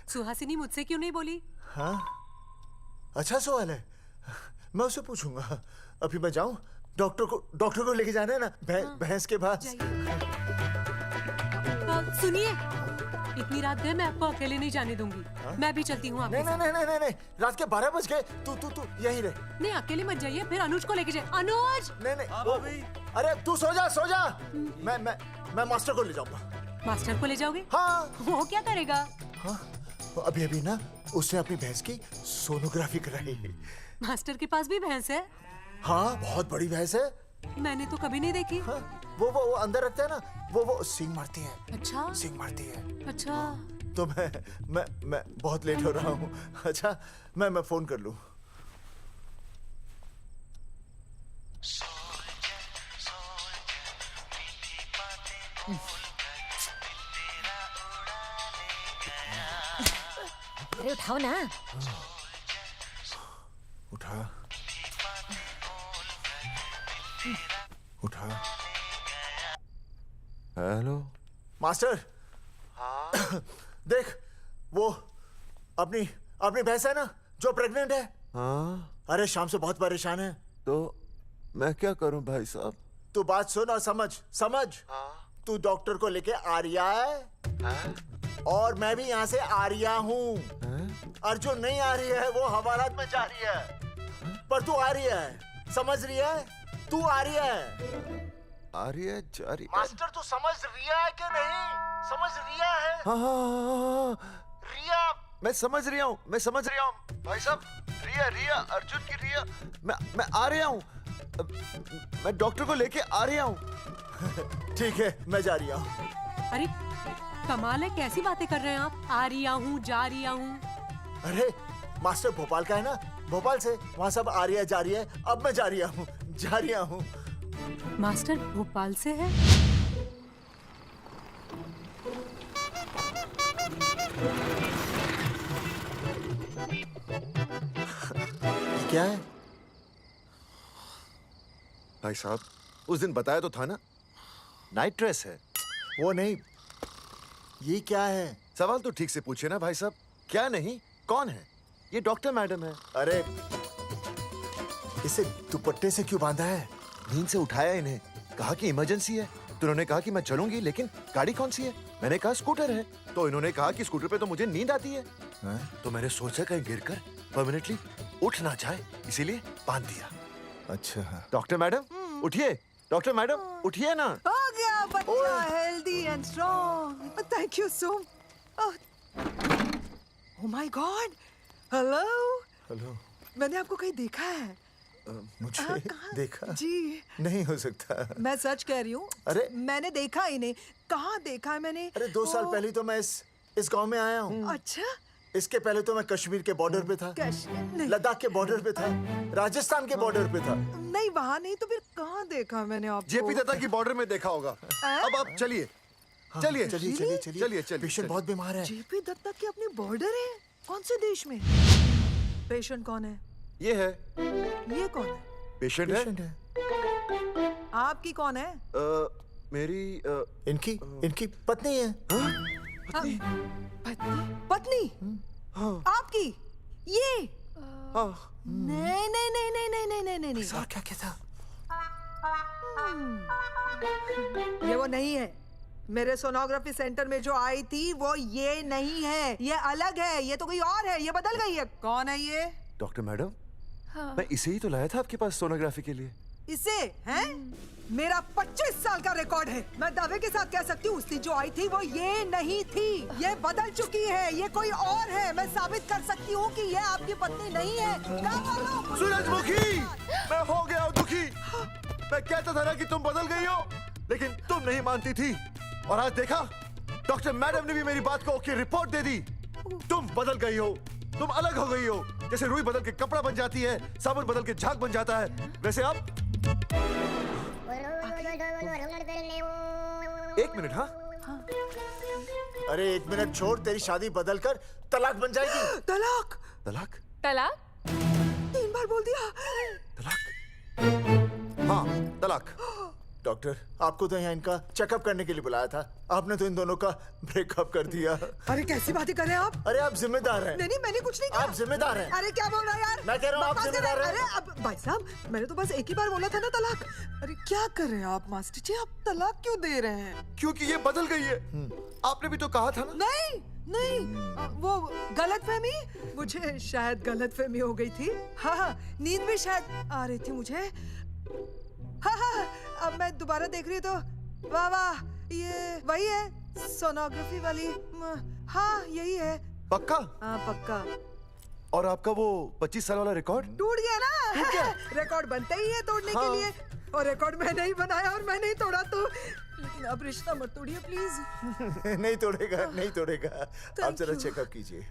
S2: सुहासिनी मुझसे क्यों नहीं बोली?
S8: हाँ, अच्छा सवाल है, मैं उसे पूछूंगा। अभी मैं जाऊँ? डॉक्टर को लेके जाना है ना भैंस के पास।
S2: सुनिए, इतनी रात गए मैं आपको अकेले नहीं जाने दूंगी। मैं भी चलती हूँ आपके साथ।
S8: नहीं, रात के 12 बज गए। तू यहीं रहे।
S2: नहीं अकेले मत जाइए, फिर अनुज को लेके जाए। अनुज!
S8: नहीं। अरे तू सो जा। मैं मास्टर को ले जाऊंगा।
S2: मास्टर को ले जाओगे?
S8: हाँ।
S2: वो क्या करेगा?
S8: हाँ, अभी ना उसने अपनी भैंस की सोनोग्राफी कराई।
S2: मास्टर के पास भी भैंस है?
S8: हाँ, बहुत बड़ी भैंस है।
S2: मैंने तो कभी नहीं देखी।
S8: हाँ, वो अंदर रखते हैं ना, वो सींग मारती है।
S2: अच्छा,
S8: सींग मारती है।
S2: अच्छा।
S8: तो मैं बहुत लेट हो रहा हूँ। अच्छा, मैं फोन कर लूँ।
S12: अरे उठाओ ना।
S6: उठा। Hello
S8: master. हाँ? देख, वो अपनी भैंस है ना जो प्रेग्नेंट है।
S6: हाँ?
S8: अरे शाम से बहुत परेशान है।
S6: तो मैं क्या करूं भाई साहब?
S8: तू बात सुन और समझ। हाँ? तू डॉक्टर को लेके आ रिया है? हाँ? और मैं भी यहाँ से आ रिया हूँ। अर्जुन नहीं आ रही है, वो हवालात में जा रही है। पर तू आ रही है, समझ रही है? तू आ रही है।
S6: आ रही है, जा रही है।
S8: मास्टर तू समझ रिया है कि नहीं? समझ रिया है?
S6: हाँ।
S8: रिया।
S6: मैं समझ रहा हूँ भाई साहब। रिया अर्जुन की रिया। मैं आ रहा हूँ। मैं डॉक्टर को लेके आ रहा हूँ।
S8: ठीक है, मैं जा रही हूँ।
S2: अरे कमाल है, कैसी बातें कर रहे हैं आप? आ रही हूँ, जा रही हूँ।
S8: अरे मास्टर भोपाल का है ना, भोपाल से वहाँ सब आ रही है, जा रही है। अब मैं जा रही हूँ।
S2: मास्टर भोपाल से है?
S8: क्या है
S6: भाई साहब? उस दिन बताया तो था ना, नाइट ड्रेस है। वो नहीं, ये क्या है? सवाल तो ठीक से पूछे ना भाई साहब। क्या नहीं, कौन है? ये डॉक्टर मैडम है। अरे इसे दुपट्टे से क्यों बांधा है? नींद से उठाया इन्हें, कहा कि इमरजेंसी है, तो उन्होंने कहा कि मैं चलूंगी, लेकिन गाड़ी कौन सी है? मैंने कहा स्कूटर है, तो इन्होंने कहा कि स्कूटर पे तो मुझे नींद आती है। तो मैंने सोचा कहीं गिरकर परमानेंटली उठ ना जाए, इसीलिए बांध दिया। अच्छा डॉक्टर मैडम उठिए, डॉक्टर मैडम उठिए ना।
S12: हो गया बच्चा healthy and strong. Thank you so oh my God. Hello
S6: hello,
S12: मैंने आपको कहीं देखा है?
S6: मुझे देखा?
S12: जी
S6: नहीं हो सकता।
S12: मैं सच कह रही हूँ।
S6: अरे
S12: मैंने देखा इन्हें। कहाँ देखा है मैंने?
S8: अरे 2 साल पहले तो मैं इस गांव में आया हूँ।
S12: अच्छा,
S8: इसके पहले तो मैं कश्मीर के बॉर्डर पे था, लद्दाख के बॉर्डर पे था, राजस्थान के बॉर्डर पे था।
S12: नहीं वहाँ नहीं तो फिर कहाँ देखा मैंने आपको?
S6: जेपी दत्ता की बॉर्डर में देखा होगा। अब आप चलिए चलिए
S8: चलिए चलिए चलिए
S6: चलिए चलिए।
S8: पेशेंट बहुत बीमार है।
S12: जेपी दत्ता की अपनी बॉर्डर है? कौन से देश में? पेशेंट कौन है?
S6: ये है।
S12: ये कौन है?
S6: पेशेंट है।
S12: आपकी कौन है?
S6: मेरी
S8: इनकी पत्नी है।
S12: पत्नी? पत्नी? आपकी? ये? नहीं नहीं नहीं नहीं नहीं नहीं नहीं नहीं।
S8: सर क्या था?
S12: ये वो नहीं है। मेरे सोनोग्राफी सेंटर में जो आई थी वो ये नहीं है, ये अलग है, ये तो कोई और है, ये बदल गई है। कौन है ये?
S6: डॉक्टर मैडम,
S12: हाँ।
S6: मैं इसे ही तो लाया था आपके पास सोनोग्राफी के लिए।
S12: इसे हैं? मेरा 25 साल का रिकॉर्ड है। मैं दावे के साथ कह सकती हूँ उसकी जो आई थी वो ये नहीं थी, ये बदल चुकी है, ये कोई और है। मैं साबित कर सकती हूँ कि ये आपकी पत्नी नहीं है।
S6: सूरजमुखी, मैं हो गया हूँ दुखी। मैं कहता था ना कि तुम बदल गई हो, लेकिन तुम नहीं मानती थी, और आज देखा डॉक्टर मैडम ने भी मेरी बात को ओके रिपोर्ट दे दी। तुम बदल गई हो, तुम अलग हो गई हो। जैसे रुई बदल के कपड़ा बन जाती है, साबुन बदल के झाग बन जाता है, वैसे अब। एक मिनट। हाँ
S8: अरे 1 मिनट छोड़, तेरी शादी बदल कर तलाक बन जाएगी।
S12: तलाक?
S6: तलाक?
S4: तलाक?
S12: 3 बार बोल दिया।
S6: हाँ तलाक।
S8: डॉक्टर, आपको तो यहाँ इनका चेकअप करने के लिए बुलाया था, आपने तो इन दोनों का ब्रेकअप कर दिया।
S12: अरे कैसी बातें कर रहे हैं आप?
S8: अरे आप जिम्मेदार हैं।
S12: नहीं मैंने कुछ नहीं किया।
S8: आप जिम्मेदार हैं।
S12: अरे क्या बोल रहा है यार?
S8: मैं कह रहा हूँ आप जिम्मेदार हैं।
S12: अरे अब भाई साहब, मैंने तो बस एक ही बार बोला था ना तलाक। अरे क्या कर रहे हैं आप मास्टर जी? आप तलाक क्यों दे रहे हैं?
S6: क्योंकि ये बदल गई है। आपने भी तो कहा था ना।
S12: नहीं वो गलतफहमी, मुझे शायद गलतफहमी हो गई थी। हाँ नींद भी शायद आ रही थी मुझे। हाँ अब मैं दोबारा देख रही तो वाह वाह, ये वही है सोनोग्राफी वाली। हाँ यही है।
S6: पक्का?
S12: हाँ पक्का।
S6: और आपका वो 25 साल वाला रिकॉर्ड
S12: टूट गया ना? रिकॉर्ड बनता ही है तोड़ने के लिए, और रिकॉर्ड मैंने ही बनाया और मैंने ही तोड़ा, तो लेकिन अब रिश्ता मत तोड़िए प्लीज।
S8: नहीं तोड़ेगा, नहीं तोड़ेगा। आप जरा चेकअप कीजिए।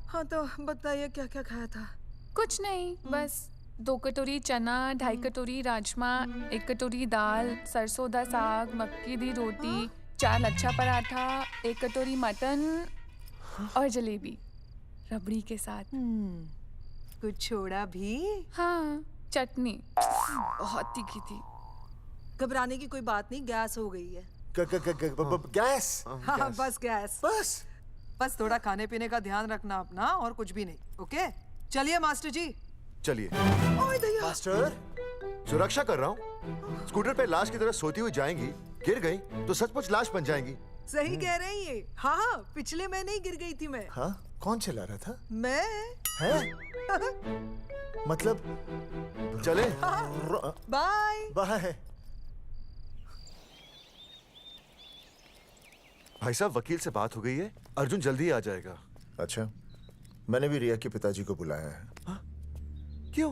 S12: हाँ तो बताइए क्या क्या खाया था?
S4: कुछ नहीं, बस 2 कटोरी चना, 2.5 कटोरी राजमा, 1 कटोरी दाल, सरसों दा साग, मक्की दी रोटी, 4 लच्छा पराठा, 1 कटोरी मटन और जलेबी रबड़ी के साथ।
S12: कुछ छोड़ा भी?
S4: हाँ चटनी बहुत तीखी थी।
S12: घबराने की कोई बात नहीं, गैस हो गई है।
S8: गैस?
S12: हाँ बस गैस। बस थोड़ा खाने पीने का ध्यान रखना अपना, और कुछ भी नहीं। ओके चलिए मास्टर जी।
S6: चलिए।
S8: मास्टर,
S6: सुरक्षा कर रहा हूँ। स्कूटर पे लाश की तरह सोती हुई जाएंगी, गिर गई तो सचमुच लाश बन जाएंगी।
S12: सही कह रही है। हाँ पिछले महीने ही गिर गई थी मैं।
S8: हाँ कौन चला रहा था?
S12: मैं।
S8: है? मतलब
S6: चले?
S12: Bye
S8: bye.
S6: भाई साहब वकील से बात हो गई है, अर्जुन जल्दी आ जाएगा।
S8: अच्छा, मैंने भी रिया के पिताजी को बुलाया है।
S6: क्यों?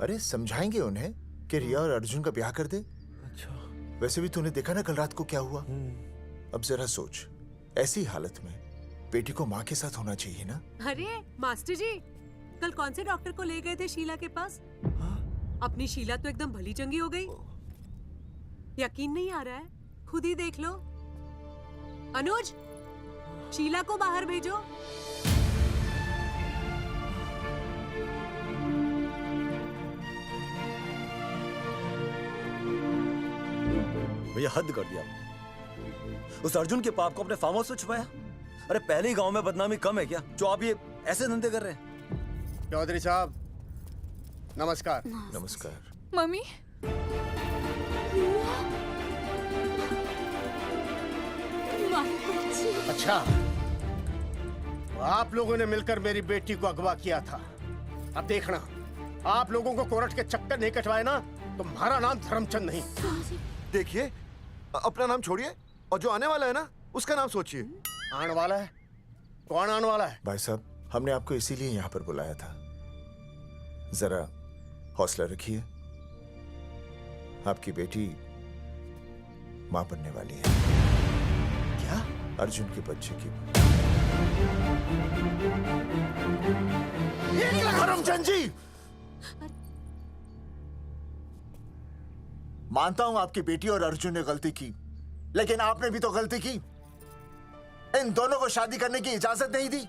S8: अरे समझाएंगे उन्हें कि रिया और अर्जुन का ब्याह कर दे।
S6: अच्छा।
S8: वैसे भी तूने देखा ना कल रात को क्या हुआ। अब जरा सोच, ऐसी हालत में बेटी को माँ के साथ होना चाहिए ना।
S2: अरे मास्टर जी, कल कौन से डॉक्टर को ले गए थे शीला के पास? अपनी शीला तो एकदम भली चंगी हो गई। यकीन नहीं आ रहा है? खुद ही देख लो। अनुज, शीला को बाहर भेजो।
S23: भैया हद कर दिया। उस अर्जुन के पाप को अपने फार्म हाउस में छुपाया? अरे पहले ही गांव में बदनामी कम है क्या, जो आप ये ऐसे धंधे कर रहे हैं?
S14: चौधरी साहब नमस्कार।
S11: नमस्कार।
S4: मम्मी
S14: अच्छा, आप लोगों ने मिलकर मेरी बेटी को अगवा किया था। अब देखना, आप लोगों को कोर्ट के चक्कर नहीं कटवाए ना, तो हमारा नाम धर्मचंद नहीं।
S6: देखिए, अपना नाम छोड़िए और जो आने वाला है ना उसका नाम सोचिए।
S14: आने वाला है? कौन आने वाला है?
S8: भाई साहब, हमने आपको इसीलिए यहाँ पर बुलाया था। जरा हौसला रखिए, आपकी बेटी मां बनने वाली है।
S14: क्या?
S8: अर्जुन के बच्चे की।
S14: धर्मचंद जी,
S8: मानता हूं आपकी बेटी और अर्जुन ने गलती की, लेकिन आपने भी तो गलती की। इन दोनों को शादी करने की इजाजत नहीं दी,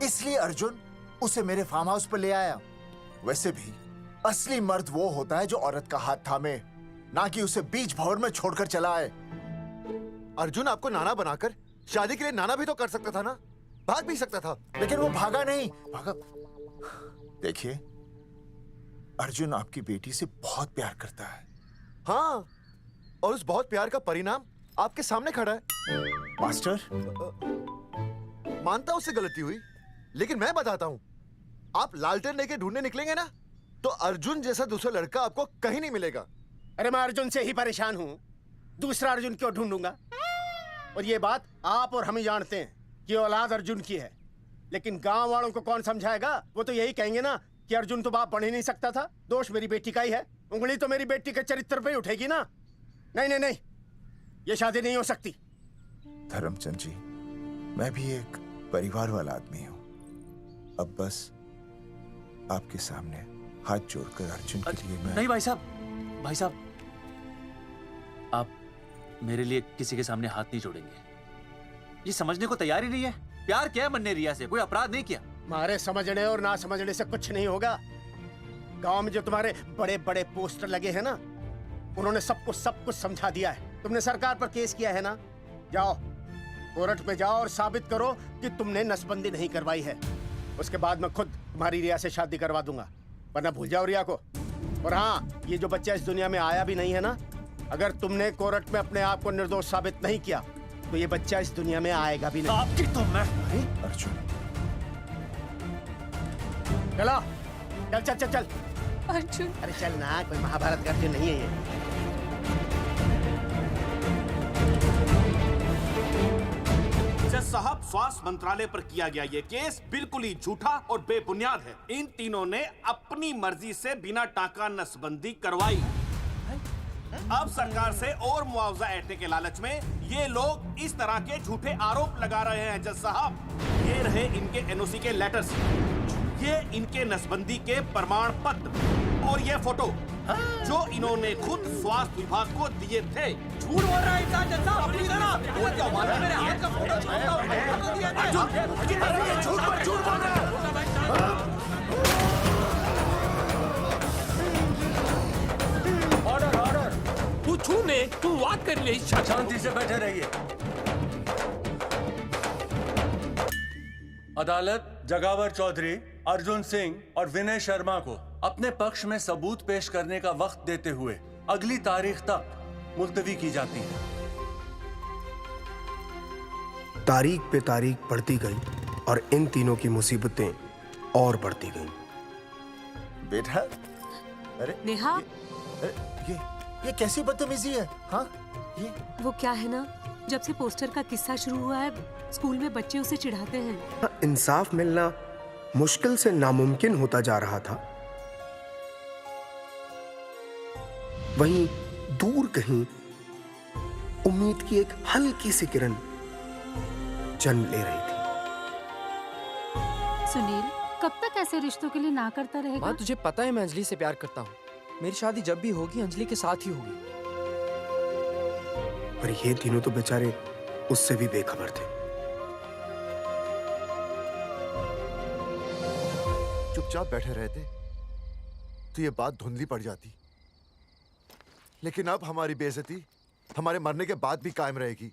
S8: इसलिए अर्जुन उसे मेरे फार्म हाउस पर ले आया। वैसे भी असली मर्द वो होता है जो औरत का हाथ थामे, ना कि उसे बीच भंवर में छोड़कर चला आए।
S6: अर्जुन आपको नाना बनाकर शादी के लिए नाना भी तो कर सकता था ना, भाग भी सकता था।
S8: लेकिन वो भागा नहीं। भागा? देखिए, अर्जुन आपकी बेटी से बहुत प्यार करता है।
S6: हाँ, और उस बहुत प्यार का परिणाम आपके सामने खड़ा है।
S8: मास्टर,
S6: मानता उससे गलती हुई, लेकिन मैं बताता हूं, आप लालटेन लेके ढूंढने निकलेंगे ना, तो अर्जुन जैसा दूसरा लड़का आपको कहीं नहीं मिलेगा।
S14: अरे मैं अर्जुन से ही परेशान हूँ, दूसरा अर्जुन क्यों ढूंढूंगा? और ये बात आप और हम ही जानते हैं कि औलाद अर्जुन की है, लेकिन गांव वालों को कौन समझाएगा? वो तो यही कहेंगे ना कि अर्जुन तो बाप बन ही नहीं सकता था, दोष मेरी बेटी का ही है। उंगली तो मेरी बेटी के चरित्र पे ही उठेगी ना। नहीं नहीं नहीं, ये शादी नहीं हो सकती।
S8: धर्मचंद जी, मैं भी एक परिवार वाला आदमी हूँ। अब बस आपके सामने हाथ जोड़कर अर्जुन के लिए मैं...
S9: नहीं भाई साहब, आप मेरे लिए किसी के सामने हाथ नहीं जोड़ेंगे। ये समझने को तैयार ही नहीं है। प्यार क्या है मन्ने रिया से, कोई अपराध नहीं किया।
S14: तुम्हारे समझने और ना समझने से कुछ नहीं होगा। गांव में जो तुम्हारे बड़े बड़े पोस्टर लगे हैं ना, उन्होंने सबको सब कुछ समझा दिया है। तुमने सरकार पर केस किया है ना, जाओ कोर्ट में जाओ और साबित करो कि तुमने नसबंदी नहीं करवाई है। उसके बाद मैं खुद तुम्हारी रिया से शादी करवा दूंगा, वरना भूल जाओ रिया को। और हाँ, ये जो बच्चा इस दुनिया में आया भी नहीं है ना, अगर तुमने कोर्ट में अपने आप को निर्दोष साबित नहीं किया तो ये बच्चा इस दुनिया में आएगा भी नहीं।
S9: आपकी तो मैं...
S8: अर्जुन,
S14: चलो चल चल चल चल।
S4: अर्जुन,
S14: अरे चल ना, कोई महाभारत का अर्जुन नहीं है ये।
S5: जज साहब, स्वास्थ्य मंत्रालय पर किया गया ये केस बिल्कुल ही झूठा और बेबुनियाद है। इन तीनों ने अपनी मर्जी से बिना टाका नसबंदी करवाई। अब सरकार से और मुआवजा ऐंठने के लालच में ये लोग इस तरह के झूठे आरोप लगा रहे हैं। जज साहब, ये रहे इनके एनओसी के लेटर्स, ये इनके नसबंदी के प्रमाण पत्र और ये फोटो जो इन्होंने खुद स्वास्थ्य विभाग को दिए थे।
S1: झूठ बोल रहा है इंसान। जज साहब, अपनी इधर आ। वो क्या बात है? मेरे हाथ का फोटो
S14: झूठ पर झूठ बोल रहा है।
S7: तू छूने, तू बात कर ले।
S23: शांति से बैठे रहिए।
S13: अदालत जगावर चौधरी, अर्जुन सिंह और विनय शर्मा को अपने पक्ष में सबूत पेश करने का वक्त देते हुए अगली तारीख तक मुलतवी की जाती है।
S14: तारीख पे तारीख बढ़ती गई और इन तीनों की मुसीबतें और बढ़ती गईं।
S8: बेटा, अरे
S2: नेहा,
S8: ये कैसी बदतमीजी है? हाँ, ये
S2: वो क्या है ना, जब से पोस्टर का किस्सा शुरू हुआ है, स्कूल में बच्चे उसे चिढ़ाते हैं।
S14: इंसाफ मिलना मुश्किल से नामुमकिन होता जा रहा था। वहीं दूर कहीं उम्मीद की एक हल्की सी किरण जन्म ले रही थी।
S15: सुनील, कब तक ऐसे रिश्तों के लिए ना करता रहेगा?
S1: माँ, तुझे पता है मैं अंजलि से प्यार करता हूँ। मेरी शादी जब भी होगी अंजलि के साथ ही होगी।
S14: पर ये तीनों तो बेचारे उससे भी बेखबर थे।
S6: चुपचाप बैठे रहते तो ये बात धुंधली पड़ जाती, लेकिन अब हमारी बेइज्जती हमारे मरने के बाद भी कायम रहेगी।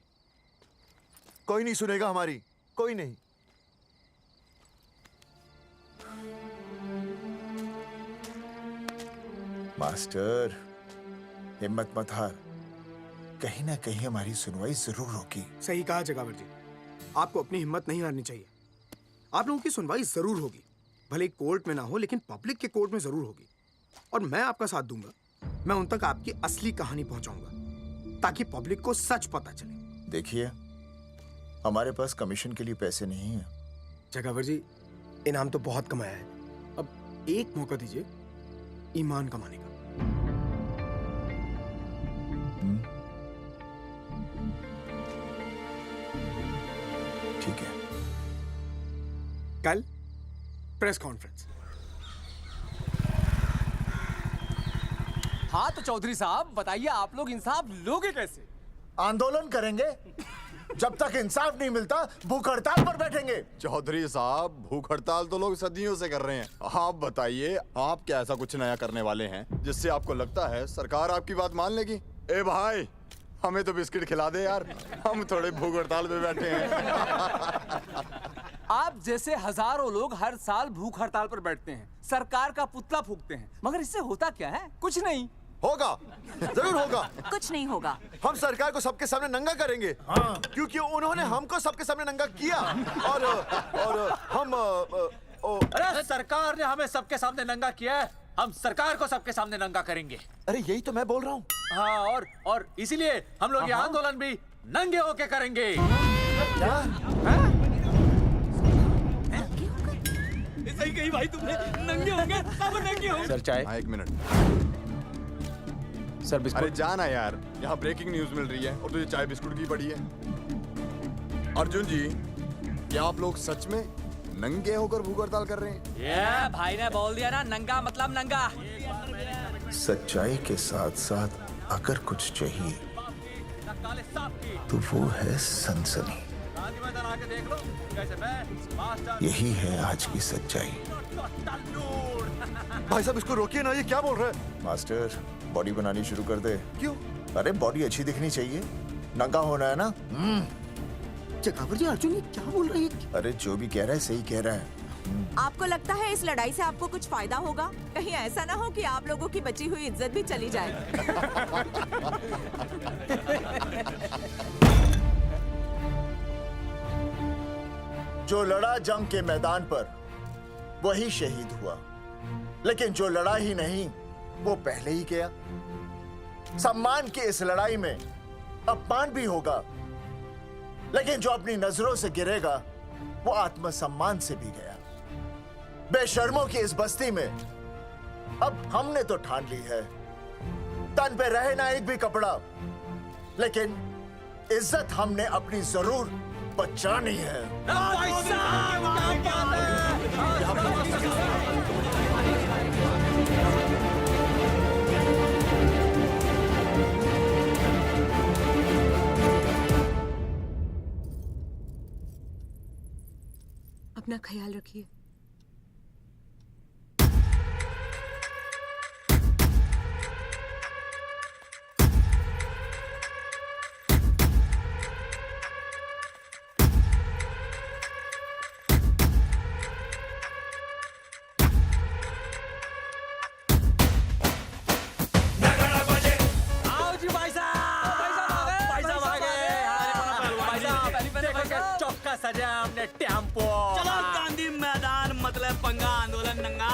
S6: कोई नहीं सुनेगा हमारी, कोई नहीं।
S8: मास्टर, हिम्मत मत हार, कहीं ना कहीं हमारी सुनवाई जरूर होगी।
S14: सही कहा जगावर जी, आपको अपनी हिम्मत नहीं हारनी चाहिए। आप लोगों की सुनवाई जरूर होगी, भले कोर्ट में ना हो लेकिन पब्लिक के कोर्ट में जरूर होगी। और मैं आपका साथ दूंगा, मैं उन तक आपकी असली कहानी पहुंचाऊंगा ताकि पब्लिक को सच पता चले।
S8: देखिए, हमारे पास कमीशन के लिए पैसे नहीं है।
S14: जगावर जी, इनाम तो बहुत कमाया है, अब एक मौका दीजिए ईमान कमाने का।
S8: ठीक है,
S14: कल प्रेस कॉन्फ्रेंस।
S1: हाँ तो चौधरी साहब बताइए, आप लोग इंसाफ लोगे कैसे?
S8: आंदोलन करेंगे, जब तक इंसाफ नहीं मिलता भूख हड़ताल पर बैठेंगे।
S24: चौधरी साहब, भूख हड़ताल तो लोग सदियों से कर रहे हैं। आप बताइए, आप क्या ऐसा कुछ नया करने वाले हैं जिससे आपको लगता है सरकार आपकी बात मान लेगी? ए भाई, हमें तो बिस्किट खिला दे यार, हम थोड़े भूख हड़ताल पे बैठे हैं।
S1: आप जैसे हजारों लोग हर साल भूख हड़ताल पर बैठते हैं, सरकार का पुतला फूंकते हैं, मगर इससे होता क्या है? कुछ नहीं
S6: होगा, जरूर होगा।
S10: कुछ नहीं होगा।
S6: हम सरकार को सबके सामने नंगा करेंगे, क्योंकि उन्होंने हमको सबके सामने नंगा किया। और हम
S9: अरे सरकार ने हमें सबके सामने नंगा किया है, हम सरकार को सबके सामने नंगा करेंगे।
S6: अरे यही तो मैं बोल रहा हूँ।
S9: हाँ, और इसीलिए हम लोग ये आंदोलन भी नंगे होके करेंगे।
S1: सही कही भाई तुमने, नंगे होंगे, सब नंगे होंगे।
S24: सर चाय। हाँ, 1 मिनट सर। बिस्कुट। अरे जाना यार, यहाँ ब्रेकिंग न्यूज मिल रही है और तुझे चाय बिस्कुट की पड़ी है। अर्जुन जी, क्या आप लोग सच में नंगे होकर भूख हड़ताल कर रहे हैं?
S16: ये भाई ने बोल दिया ना, नंगा मतलब नंगा।
S8: सच्चाई के साथ साथ अगर कुछ चाहिए तो वो है सनसनी। यही है आज की सच्चाई।
S6: भाई साहब इसको रोकिए ना, ये क्या बोल रहा है?
S8: मास्टर, बॉडी बनानी शुरू कर दे।
S6: क्यों?
S8: अरे बॉडी अच्छी दिखनी चाहिए, नंगा होना है ना।
S14: जगावर जी, अर्जुन ये क्या बोल रही है?
S8: अरे जो भी कह रहा है सही कह रहा है।
S17: आपको लगता है इस लड़ाई से आपको कुछ फायदा होगा? कहीं ऐसा ना हो कि आप लोगों की बची हुई इज्जत भी चली जाए।
S8: जो लड़ा जंग के मैदान पर वही शहीद हुआ, लेकिन जो लड़ा ही नहीं वो पहले ही गया। सम्मान की इस लड़ाई में अपमान भी होगा, लेकिन जो अपनी नजरों से गिरेगा वो आत्मसम्मान से भी गया। बेशर्मों की इस बस्ती में अब हमने तो ठान ली है, तन पे रहे ना एक भी कपड़ा, लेकिन इज्जत हमने अपनी जरूर बचानी है।
S2: अपना ख्याल रखिए।
S9: सजा हमने टेम्पो।
S16: चलो गांधी मैदान, मतलब पंगा आंदोलन नंगा।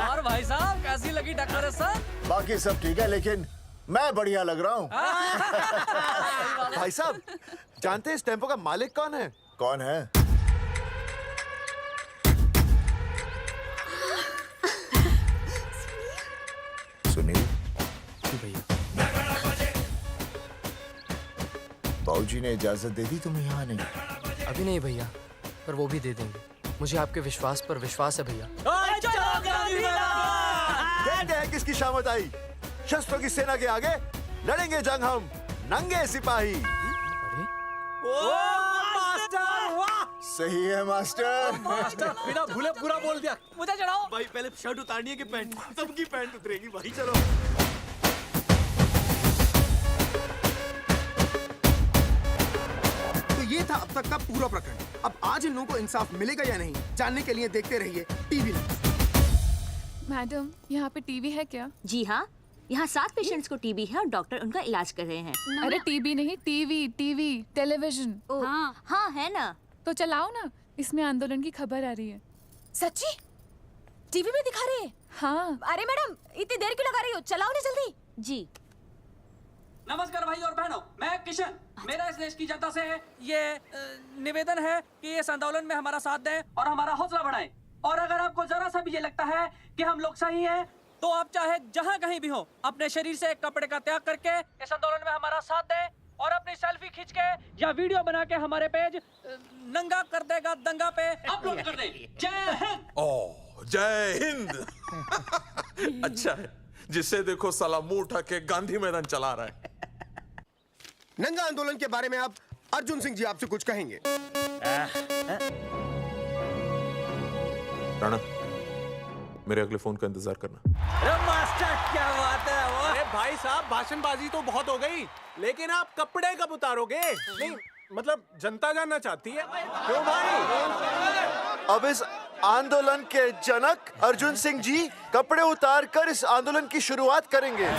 S16: और भाई साहब कैसी लगी डेकोरेशन?
S8: बाकी सब ठीक है, लेकिन मैं बढ़िया लग रहा हूँ।
S6: भाई साहब, जानते हैं इस टेम्पो का मालिक कौन है?
S8: कौन है? सुनील।
S14: भैया,
S8: बाबूजी ने इजाजत दे दी तुम्हें यहाँ आने की?
S18: अभी नहीं भैया, पर वो भी दे देंगे। मुझे आपके विश्वास पर विश्वास है भैया।
S6: कहते हैं किसकी शामत आई, शस्त्रों की सेना के आगे लड़ेंगे जंग हम नंगे सिपाही।
S8: सही है मास्टर।
S9: मास्टर बिना भूले पूरा बोल दिया।
S16: मुझे चढ़ाओ
S1: भाई, पहले शर्ट उतारनी है कि पैंट? सबकी पैंट उतरेगी भाई।
S6: चलो
S14: था अब तक का पूरा प्रकरण। अब आज इन लोगों को इंसाफ मिलेगा या नहीं जानने के लिए देखते रहिए टीवी।
S4: मैडम, यहाँ पे टीवी है क्या?
S10: जी हाँ, यहाँ 7 पेशेंट्स को टीबी है और डॉक्टर उनका इलाज कर रहे हैं।
S4: अरे टीबी नहीं, टीवी, टेलीविजन।
S10: हाँ हाँ है ना।
S4: तो चलाओ ना, इसमें आंदोलन की खबर आ रही है।
S17: सच्ची? टीवी में दिखा रहे हैं?
S4: हाँ।
S17: अरे मैडम, इतनी देर क्यों लगा रही हो? चलाओ ना जल्दी।
S10: जी।
S16: नमस्कार भाई और बहनों, मैं किशन। मेरा इस देश की जनता से ये निवेदन है कि इस आंदोलन में हमारा साथ दें और हमारा हौसला बढ़ाएं। और अगर आपको जरा सा भी ये लगता है कि हम लोग सही हैं, तो आप चाहे जहां कहीं भी हो, अपने शरीर से एक कपड़े का त्याग करके इस आंदोलन में हमारा साथ दें और अपनी सेल्फी खींच के या वीडियो बना के हमारे पेज नंगा कर देगा दंगा पे अपलोड कर दें। जय हिंद।
S11: ओह, जय हिंद। अच्छा है, जिससे देखो साला मुंह उठा के गांधी मैदान चला रहा है।
S14: नंगा आंदोलन के बारे में आप अर्जुन सिंह जी आपसे कुछ कहेंगे।
S11: राणा, मेरे अगले फोन का इंतजार करना।
S1: अरे मास्टर, क्या बात है वो? अरे भाई साहब, भाषणबाजी तो बहुत हो गई, लेकिन आप कपड़े कब उतारोगे? नहीं मतलब जनता जानना चाहती है। क्यों भाई?
S6: अब इस आंदोलन के जनक अर्जुन सिंह जी कपड़े उतार कर इस आंदोलन की शुरुआत करेंगे।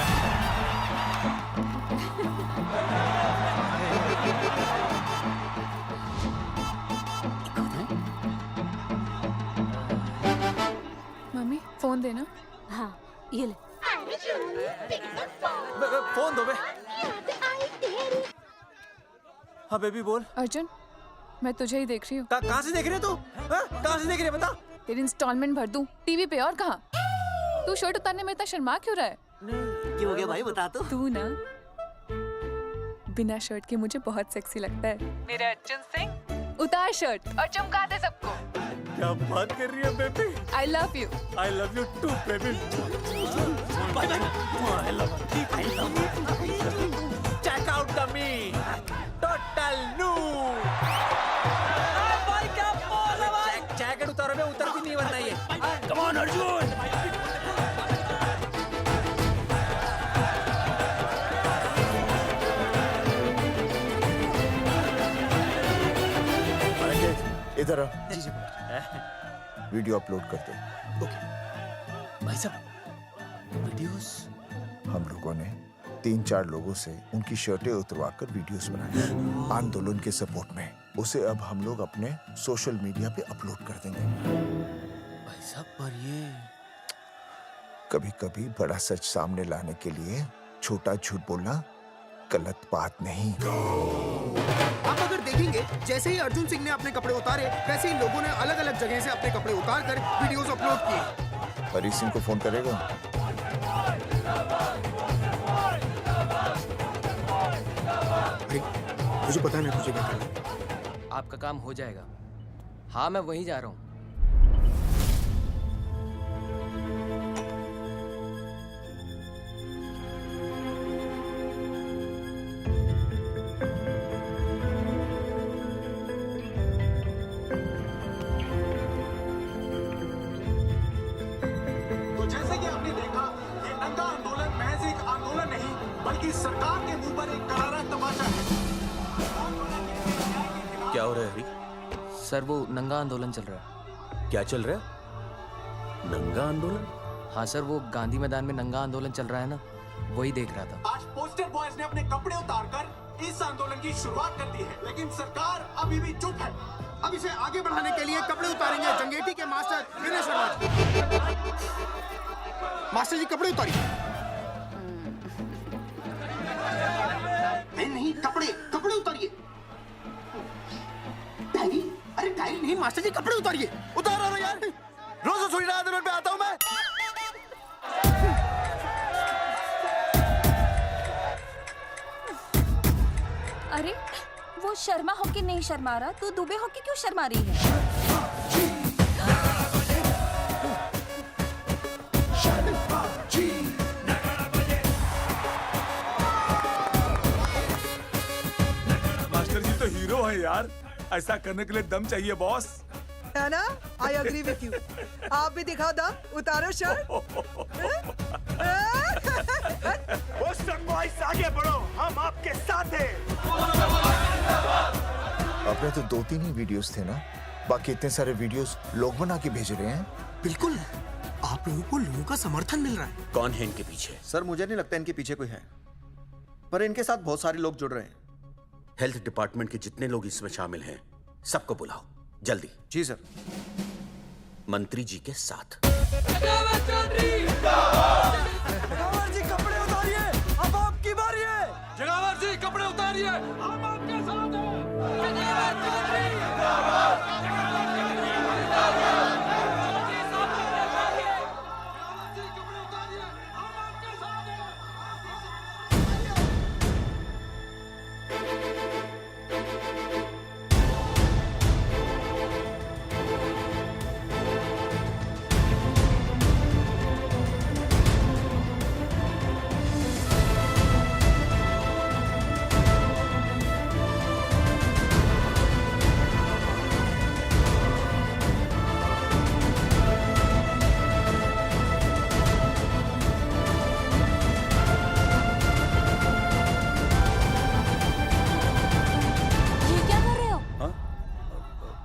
S4: मम्मी, फोन देना।
S10: हाँ, ये ले।
S9: फोन दो बे। हाँ बेबी बोल।
S4: अर्जुन, मैं तुझे ही देख रही हूँ।
S1: कहाँ से देख रही है तू? कहाँ से देख रही है बता?
S4: तेरी इंस्टॉलमेंट भर दूं टीवी पे और कहाँ? तू शर्ट उतारने में इतना शर्मा क्यों रहा है?
S3: क्यों हो गया भाई, बता तो।
S4: तू ना बिना शर्ट के मुझे बहुत सेक्सी लगता है। मेरे अर्जुन सिंह, उतार शर्ट और चमका दे सबको।
S1: क्या बात कर रही है baby?
S4: I love you.
S1: I love you too, baby. Bye bye. I love you. Check out the me. Total new. भाई क्या बोल है भाई? जैकेट उतारो बे, उतर भी नहीं बनना ये। Come on Arjun.
S8: इधर आ। वीडियो अपलोड कर दो।
S9: भाई साहब, वीडियोस?
S8: हम लोगों ने 3-4 लोगों से उनकी शर्टें उतरवाकर वीडियोस बनाए आंदोलन के सपोर्ट में। उसे अब हम लोग अपने सोशल मीडिया पे अपलोड कर देंगे।
S9: भाई साहब, पर ये
S8: कभी-कभी बड़ा सच सामने लाने के लिए छोटा झूठ बोलना गलत बात नहीं।
S14: आप अगर देखेंगे, जैसे ही अर्जुन सिंह ने अपने कपड़े उतारे, वैसे ही लोगों ने अलग-अलग जगह से अपने कपड़े उतार कर वीडियोस अपलोड किए।
S8: हरी सिंह को फोन करेगा?
S14: मुझे पता नहीं तुझे क्या करना।
S18: आपका काम हो जाएगा। हाँ, मैं वहीं जा रहा हूँ।
S5: तो जैसे कि आपने देखा, ये नंगा आंदोलन महज एक आंदोलन नहीं, बल्कि सरकार के मुंह पर एक करारा तमाचा है।
S25: क्या हो रहा है हरी?
S18: सर, वो नंगा आंदोलन चल रहा है।
S25: क्या चल रहा है? नंगा आंदोलन?
S18: हाँ सर, वो गांधी मैदान में नंगा आंदोलन चल रहा है ना, वही देख रहा था।
S5: आज पोस्टर बॉयज ने अपने कपड़े उतारकर इस आंदोलन की शुरुआत कर दी है, लेकिन सरकार अभी भी चुप है।
S14: अब इसे आगे बढ़ाने के लिए कपड़े उतारेंगे जंगेटी के मास्टर विनय शर्मा जी। मास्टर जी, कपड़े उतारिए। नहीं, कपड़े उतारिए। डायरी? अरे डायरी नहीं मास्टर जी, कपड़े उतारिए।
S6: उतारो ना यार, रोज थोड़ी ना आंदोलन पे आता हूँ मैं।
S10: अरे वो शर्मा होके नहीं शर्मा रहा, तू दुबे होके क्यों शर्मा रही है?
S1: मास्टर जी तो हीरो है यार, ऐसा करने के लिए दम चाहिए बॉस।
S12: है ना? I agree with you. आप भी दिखाओ दम, उतारो शर्ट।
S14: बॉयज आगे बढ़ो, हम आपके साथ हैं।
S8: अपने तो 2-3 ही वीडियोस थे ना, बाकी इतने सारे वीडियोस लोग बना के भेज रहे हैं।
S7: बिल्कुल, आप लोगों को लोगों का समर्थन मिल रहा है।
S19: कौन है इनके पीछे?
S20: सर मुझे नहीं लगता इनके पीछे कोई है, पर इनके साथ बहुत सारे लोग जुड़ रहे हैं।
S19: हेल्थ डिपार्टमेंट के जितने लोग इसमें शामिल हैं, सबको बुलाओ जल्दी।
S20: जी सर।
S19: मंत्री जी के साथ।
S1: जगावर जी कपड़े उतारिए, अब आपकी बारी है। जगावर जी कपड़े उतारिए, हम आपके साथ हैं। जगावर चौधरी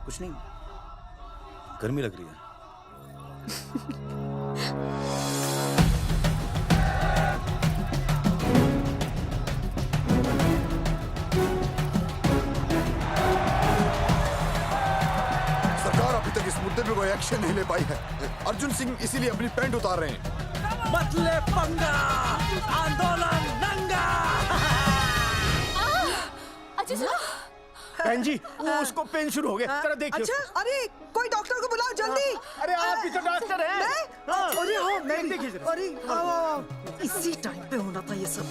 S20: कुछ नहीं,
S23: गर्मी लग रही है।
S24: सरकार अभी तक इस मुद्दे पे कोई एक्शन नहीं ले पाई है। अर्जुन सिंह इसीलिए अपनी पैंट उतार रहे हैं।
S1: मत ले पंगा, आंदोलन नंगा।
S14: बहन जी, वो उसको पेन शुरू हो गया, जरा देखिए।
S12: अच्छा, अरे कोई डॉक्टर को बुलाओ जल्दी।
S14: अरे आप ही तो डॉक्टर हैं।
S12: अरे हाँ, मैं
S14: देखिए जरा।
S12: अरे इसी टाइम पे होना था ये सब।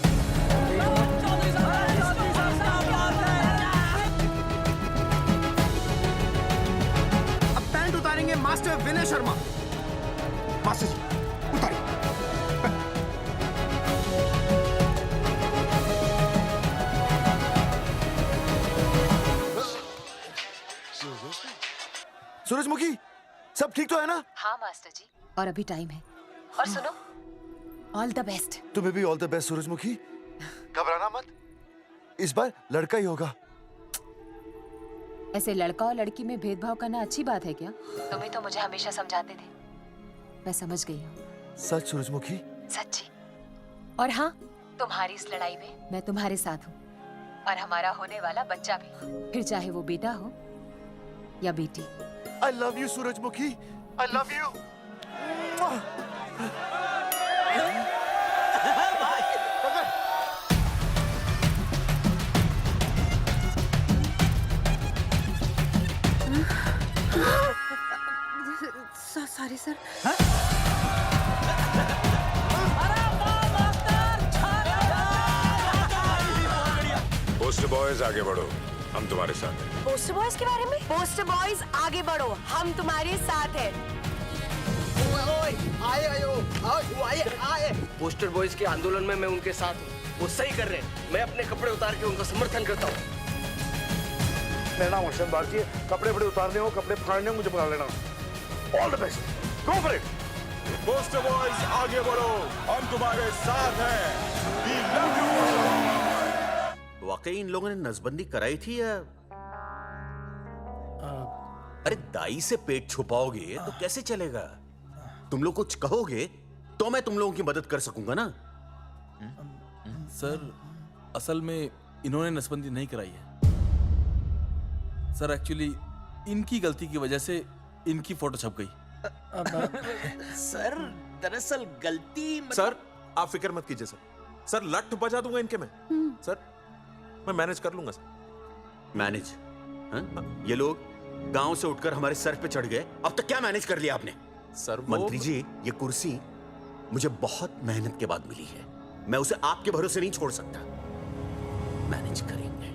S14: अब पैंट उतारेंगे मास्टर विनय शर्मा। मास्टर जी उतारिए।
S6: सूरजमुखी, सब ठीक तो है ना?
S21: हाँ मास्टर जी, और अभी टाइम है। और सुनो, ऑल द बेस्ट।
S6: तुम्हें भी ऑल द बेस्ट सूरजमुखी। घबराना मत, इस बार लड़का ही होगा।
S21: ऐसे लड़का और लड़की में भेदभाव करना अच्छी बात है क्या? तुम ही तो मुझे हमेशा समझाते थे। मैं समझ गई हूँ।
S6: सच सूरजमुखी?
S21: सच्ची। और हाँ, तुम्हारी इस लड़ाई में मैं तुम्हारे साथ हूँ, और हमारा होने वाला बच्चा भी, फिर चाहे वो बेटा हो या बेटी।
S6: I love you, सूरजमुखी। I love you.
S2: Sorry sir.
S22: Post boys आगे बढ़ो, हम तुम्हारे साथ हैं।
S21: पोस्टर बॉयज के बारे में? पोस्टर बॉयज आगे बढ़ो, हम तुम्हारे साथ हैं।
S18: आए। पोस्टर बॉयज के आंदोलन में मैं उनके साथ हूँ, वो सही कर रहे हैं। मैं अपने कपड़े उतार के उनका समर्थन करता हूँ।
S5: मेरा नाम अर्शद बागची है। कपड़े बड़े उतारने हो, कपड़े फाड़ने हो, मुझे पकड़ लेना। All the best, go for it.
S11: Poster boys आगे बढ़ो, हम तुम्हारे साथ हैं। We love you।
S19: वाकई इन लोगों ने नसबंदी कराई थी या? अरे दाई से पेट छुपाओगे तो कैसे चलेगा? तुम लोग कुछ कहोगे तो मैं तुम लोगों की मदद कर सकूंगा ना।
S23: सर, असल में इन्होंने नसबंदी नहीं कराई है सर। एक्चुअली इनकी गलती की वजह से इनकी फोटो छप गई।
S19: सर दरअसल गलती
S11: सर आप फिक्र मत कीजिए सर। सर लट बजा दूंगा इनके में। सर मैं मैनेज कर लूंगा सर।
S19: मैनेज? ये लोग गांव से उठकर हमारे सर पे चढ़ गए, अब तक क्या मैनेज कर लिया आपने?
S11: सर
S19: मंत्री जी, ये कुर्सी मुझे बहुत मेहनत के बाद मिली है, मैं उसे आपके भरोसे नहीं छोड़ सकता। मैनेज करेंगे,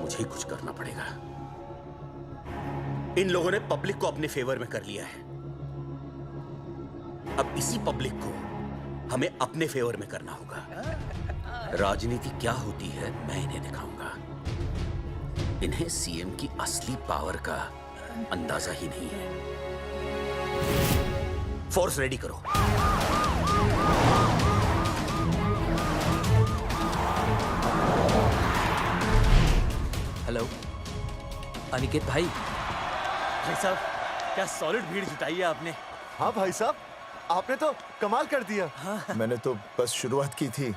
S19: मुझे ही कुछ करना पड़ेगा। इन लोगों ने पब्लिक को अपने फेवर में कर लिया है, अब इसी पब्लिक को हमें अपने फेवर में करना होगा। राजनीति क्या होती है मैं इन्हें दिखाऊंगा। इन्हें सीएम की असली पावर का अंदाजा ही नहीं है। फोर्स रेडी करो।
S9: हेलो अनिकेत भाई। भाई साहब क्या सॉलिड भीड़ जुटाई है आपने।
S6: हाँ भाई साहब, आपने तो कमाल कर दिया।
S8: मैंने तो बस शुरुआत की थी,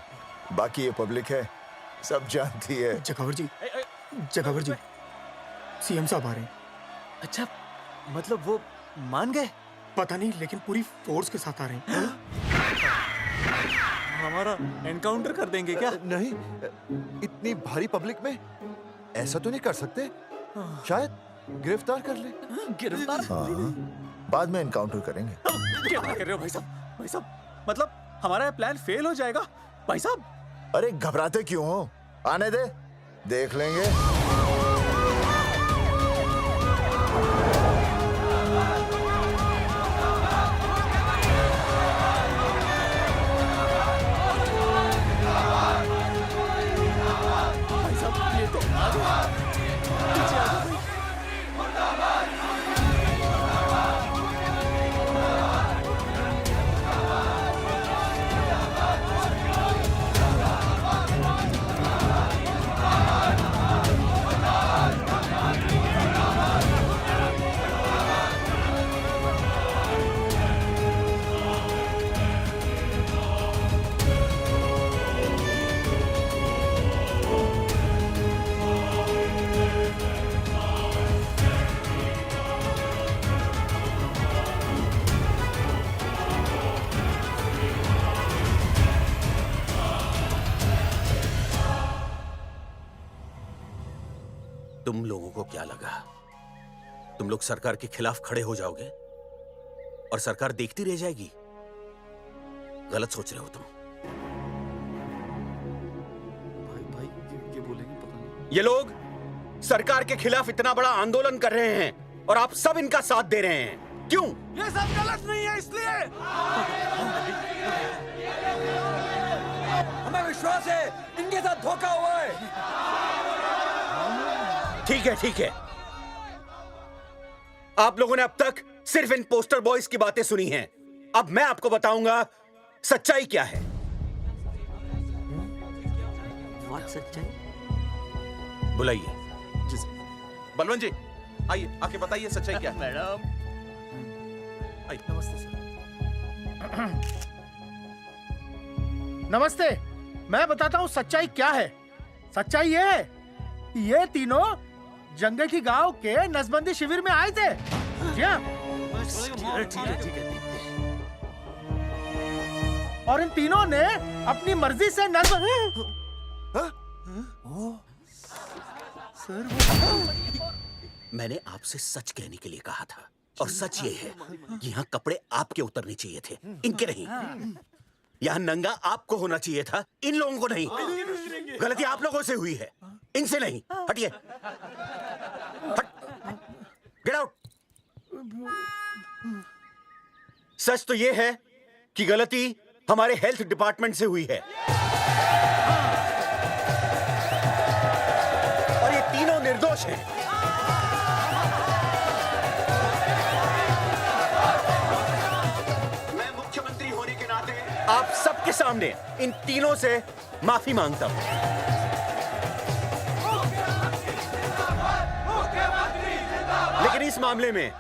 S8: बाकी ये पब्लिक है, सब जानती है।
S7: जगावर जी, जगावर जी, सीएम साहब आ रहे हैं।
S9: अच्छा, मतलब वो मान गए?
S7: पता नहीं, लेकिन पूरी फोर्स के साथ आ रहे हैं।
S9: हमारा एनकाउंटर कर देंगे क्या?
S6: नहीं, इतनी भारी पब्लिक में ऐसा तो नहीं कर सकते। शायद गिरफ्तार कर ले।
S9: गिरफ्तार?
S8: हाँ, बाद में एनकाउंटर करेंगे।
S9: क्या कर रहे हो भाई साहब? भाई साहब, मतलब हमारा प्लान फेल हो जाएगा भाई साहब?
S8: अरे घबराते क्यों हो, आने दे, देख लेंगे।
S9: भाई साहब ये तो आ गया। पीछे आ जाओ भाई।
S19: तुम लोगों को क्या लगा तुम लोग सरकार के खिलाफ खड़े हो जाओगे और सरकार देखती रह जाएगी? गलत सोच रहे हो तुम।
S9: भाई ये बोलेंगे पता नहीं।
S19: ये लोग सरकार के खिलाफ इतना बड़ा आंदोलन कर रहे हैं और आप सब इनका साथ दे रहे हैं, क्यों?
S1: ये सब गलत नहीं है, इसलिए हमें विश्वास है इनके साथ धोखा हुआ है।
S19: ठीक है, ठीक है। आप लोगों ने अब तक सिर्फ इन पोस्टर बॉयज की बातें सुनी हैं। अब मैं आपको बताऊंगा सच्चाई क्या है।
S9: सच्चाई?
S19: बुलाइए।
S11: बलवंत जी आइए, आके बताइए सच्चाई क्या है।
S18: मैडम
S11: आइए। नमस्ते सर।
S14: नमस्ते, मैं बताता हूँ सच्चाई क्या है। सच्चाई ये है, ये तीनों जंगे की गांव के नसबंदी शिविर में आए थे। जी हाँ।
S9: ठीक है।
S14: और इन तीनों ने अपनी मर्जी से
S19: मैंने आपसे सच कहने के लिए कहा था और सच ये है कि यहाँ कपड़े आपके उतरने चाहिए थे, इनके नहीं। यहाँ नंगा आपको होना चाहिए था, इन लोगों को नहीं। गलती आप लोगों से हुई है, इनसे नहीं। हटिए, हट, गेट आउट। सच तो ये है कि गलती हमारे हेल्थ डिपार्टमेंट से हुई है और ये तीनों निर्दोष हैं। मैं मुख्यमंत्री होने के नाते आप सबके सामने इन तीनों से माफी मांगता हूं। लेकिन इस मामले में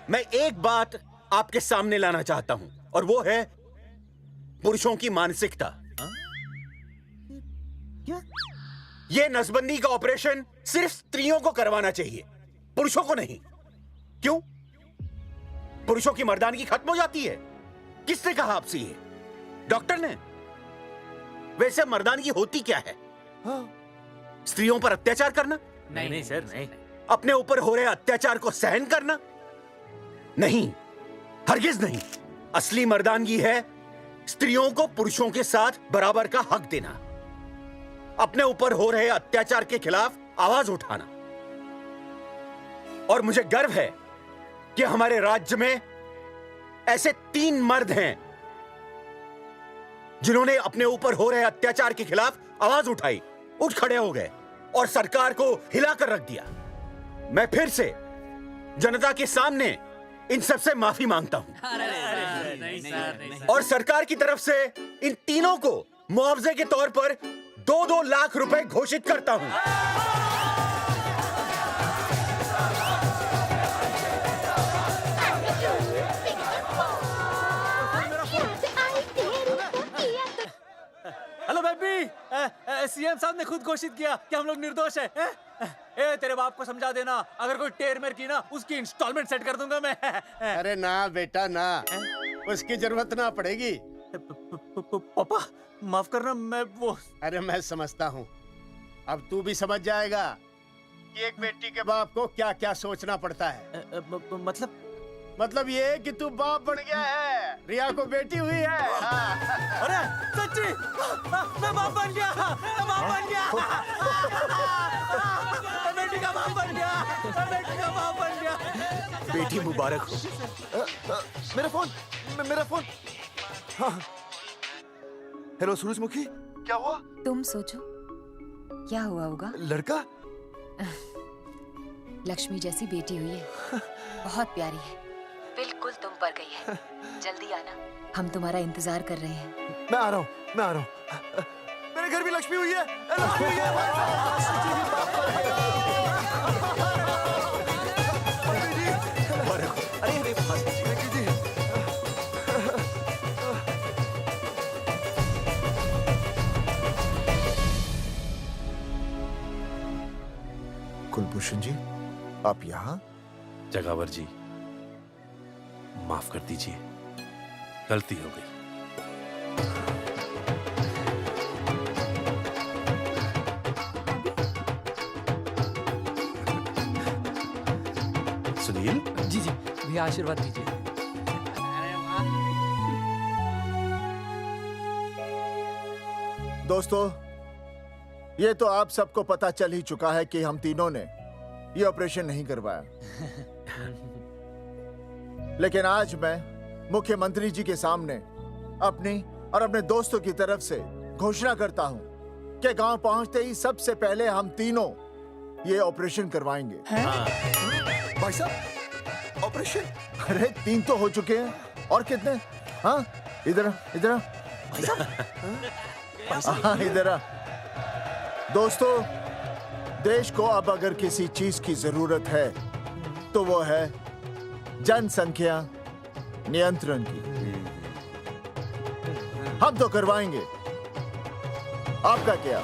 S19: मैं एक बात आपके सामने लाना चाहता हूं और वो है पुरुषों की मानसिकता। ये नसबंदी का ऑपरेशन सिर्फ स्त्रियों को करवाना चाहिए, पुरुषों को नहीं। क्यों? पुरुषों की मर्दानगी खत्म हो जाती है। किसने कहा आपसे ये? डॉक्टर ने? वैसे मर्दानगी होती क्या है? स्त्रियों पर अत्याचार करना?
S9: नहीं सर, नहीं।
S19: अपने ऊपर हो रहे अत्याचार को सहन करना? नहीं, हरगिज नहीं। असली मर्दानगी है स्त्रियों को पुरुषों के साथ बराबर का हक देना, अपने ऊपर हो रहे अत्याचार के खिलाफ आवाज उठाना। और मुझे गर्व है कि हमारे राज्य में ऐसे 3 मर्द हैं जिन्होंने अपने ऊपर हो रहे अत्याचार के खिलाफ आवाज उठाई, उठ खड़े हो गए और सरकार को हिलाकर रख दिया। मैं फिर से जनता के सामने इन सबसे माफी मांगता हूं और सरकार की तरफ से इन तीनों को मुआवजे के तौर पर 2-2 लाख रुपए घोषित करता हूं।
S1: सीएम साहब ने खुद घोषित किया कि हम लोग निर्दोष हैं। ए तेरे बाप को समझा देना, अगर कोई टेर मेर की ना उसकी इंस्टॉलमेंट सेट कर दूंगा मैं।
S14: अरे ना बेटा ना, उसकी जरूरत ना पड़ेगी।
S1: पापा माफ करना, मैं वो।
S14: अरे मैं समझता हूँ, अब तू भी समझ जाएगा कि एक बेटी के बाप को क्या क्या सोचना पड़ता है। मतलब ये कि तू बाप बन गया है, रिया को बेटी हुई है।
S1: अरे सच्ची, मैं बाप बन गया, मैं बाप बन गया, मैं बेटी का बाप बन गया, मैं बेटी का बाप बन गया।
S19: बेटी मुबारक हो।
S6: मेरा फोन, मेरा फोन। हाँ। हेलो सूरजमुखी, क्या हुआ?
S21: तुम सोचो क्या हुआ होगा।
S6: लड़का?
S21: लक्ष्मी जैसी बेटी हुई है, बहुत प्यारी है, बिल्कुल तुम पर गई है। जल्दी आना, हम तुम्हारा इंतजार कर रहे हैं।
S6: मैं आ रहा हूँ, मैं आ रहा हूँ। मेरे घर भी लक्ष्मी हुई है, लक्ष्मी हुई
S8: कुलभूषण जी, आप यहाँ?
S22: जगावर जी, माफ कर दीजिए, गलती हो गई। सुनील
S1: जी जी भैया आशीर्वाद दीजिए।
S8: दोस्तों, ये तो आप सबको पता चल ही चुका है कि हम तीनों ने ये ऑपरेशन नहीं करवाया। लेकिन आज मैं मुख्यमंत्री जी के सामने अपनी और अपने दोस्तों की तरफ से घोषणा करता हूं कि गांव पहुंचते ही सबसे पहले हम तीनों ये ऑपरेशन करवाएंगे।
S6: भाई साहब, ऑपरेशन?
S8: अरे 3 तो हो चुके हैं, और कितने? हाँ, इधर इधर हाँ, इधर। दोस्तों, देश को अब अगर किसी चीज की जरूरत है तो वो है जनसंख्या नियंत्रण की। हम तो करवाएंगे, आपका क्या?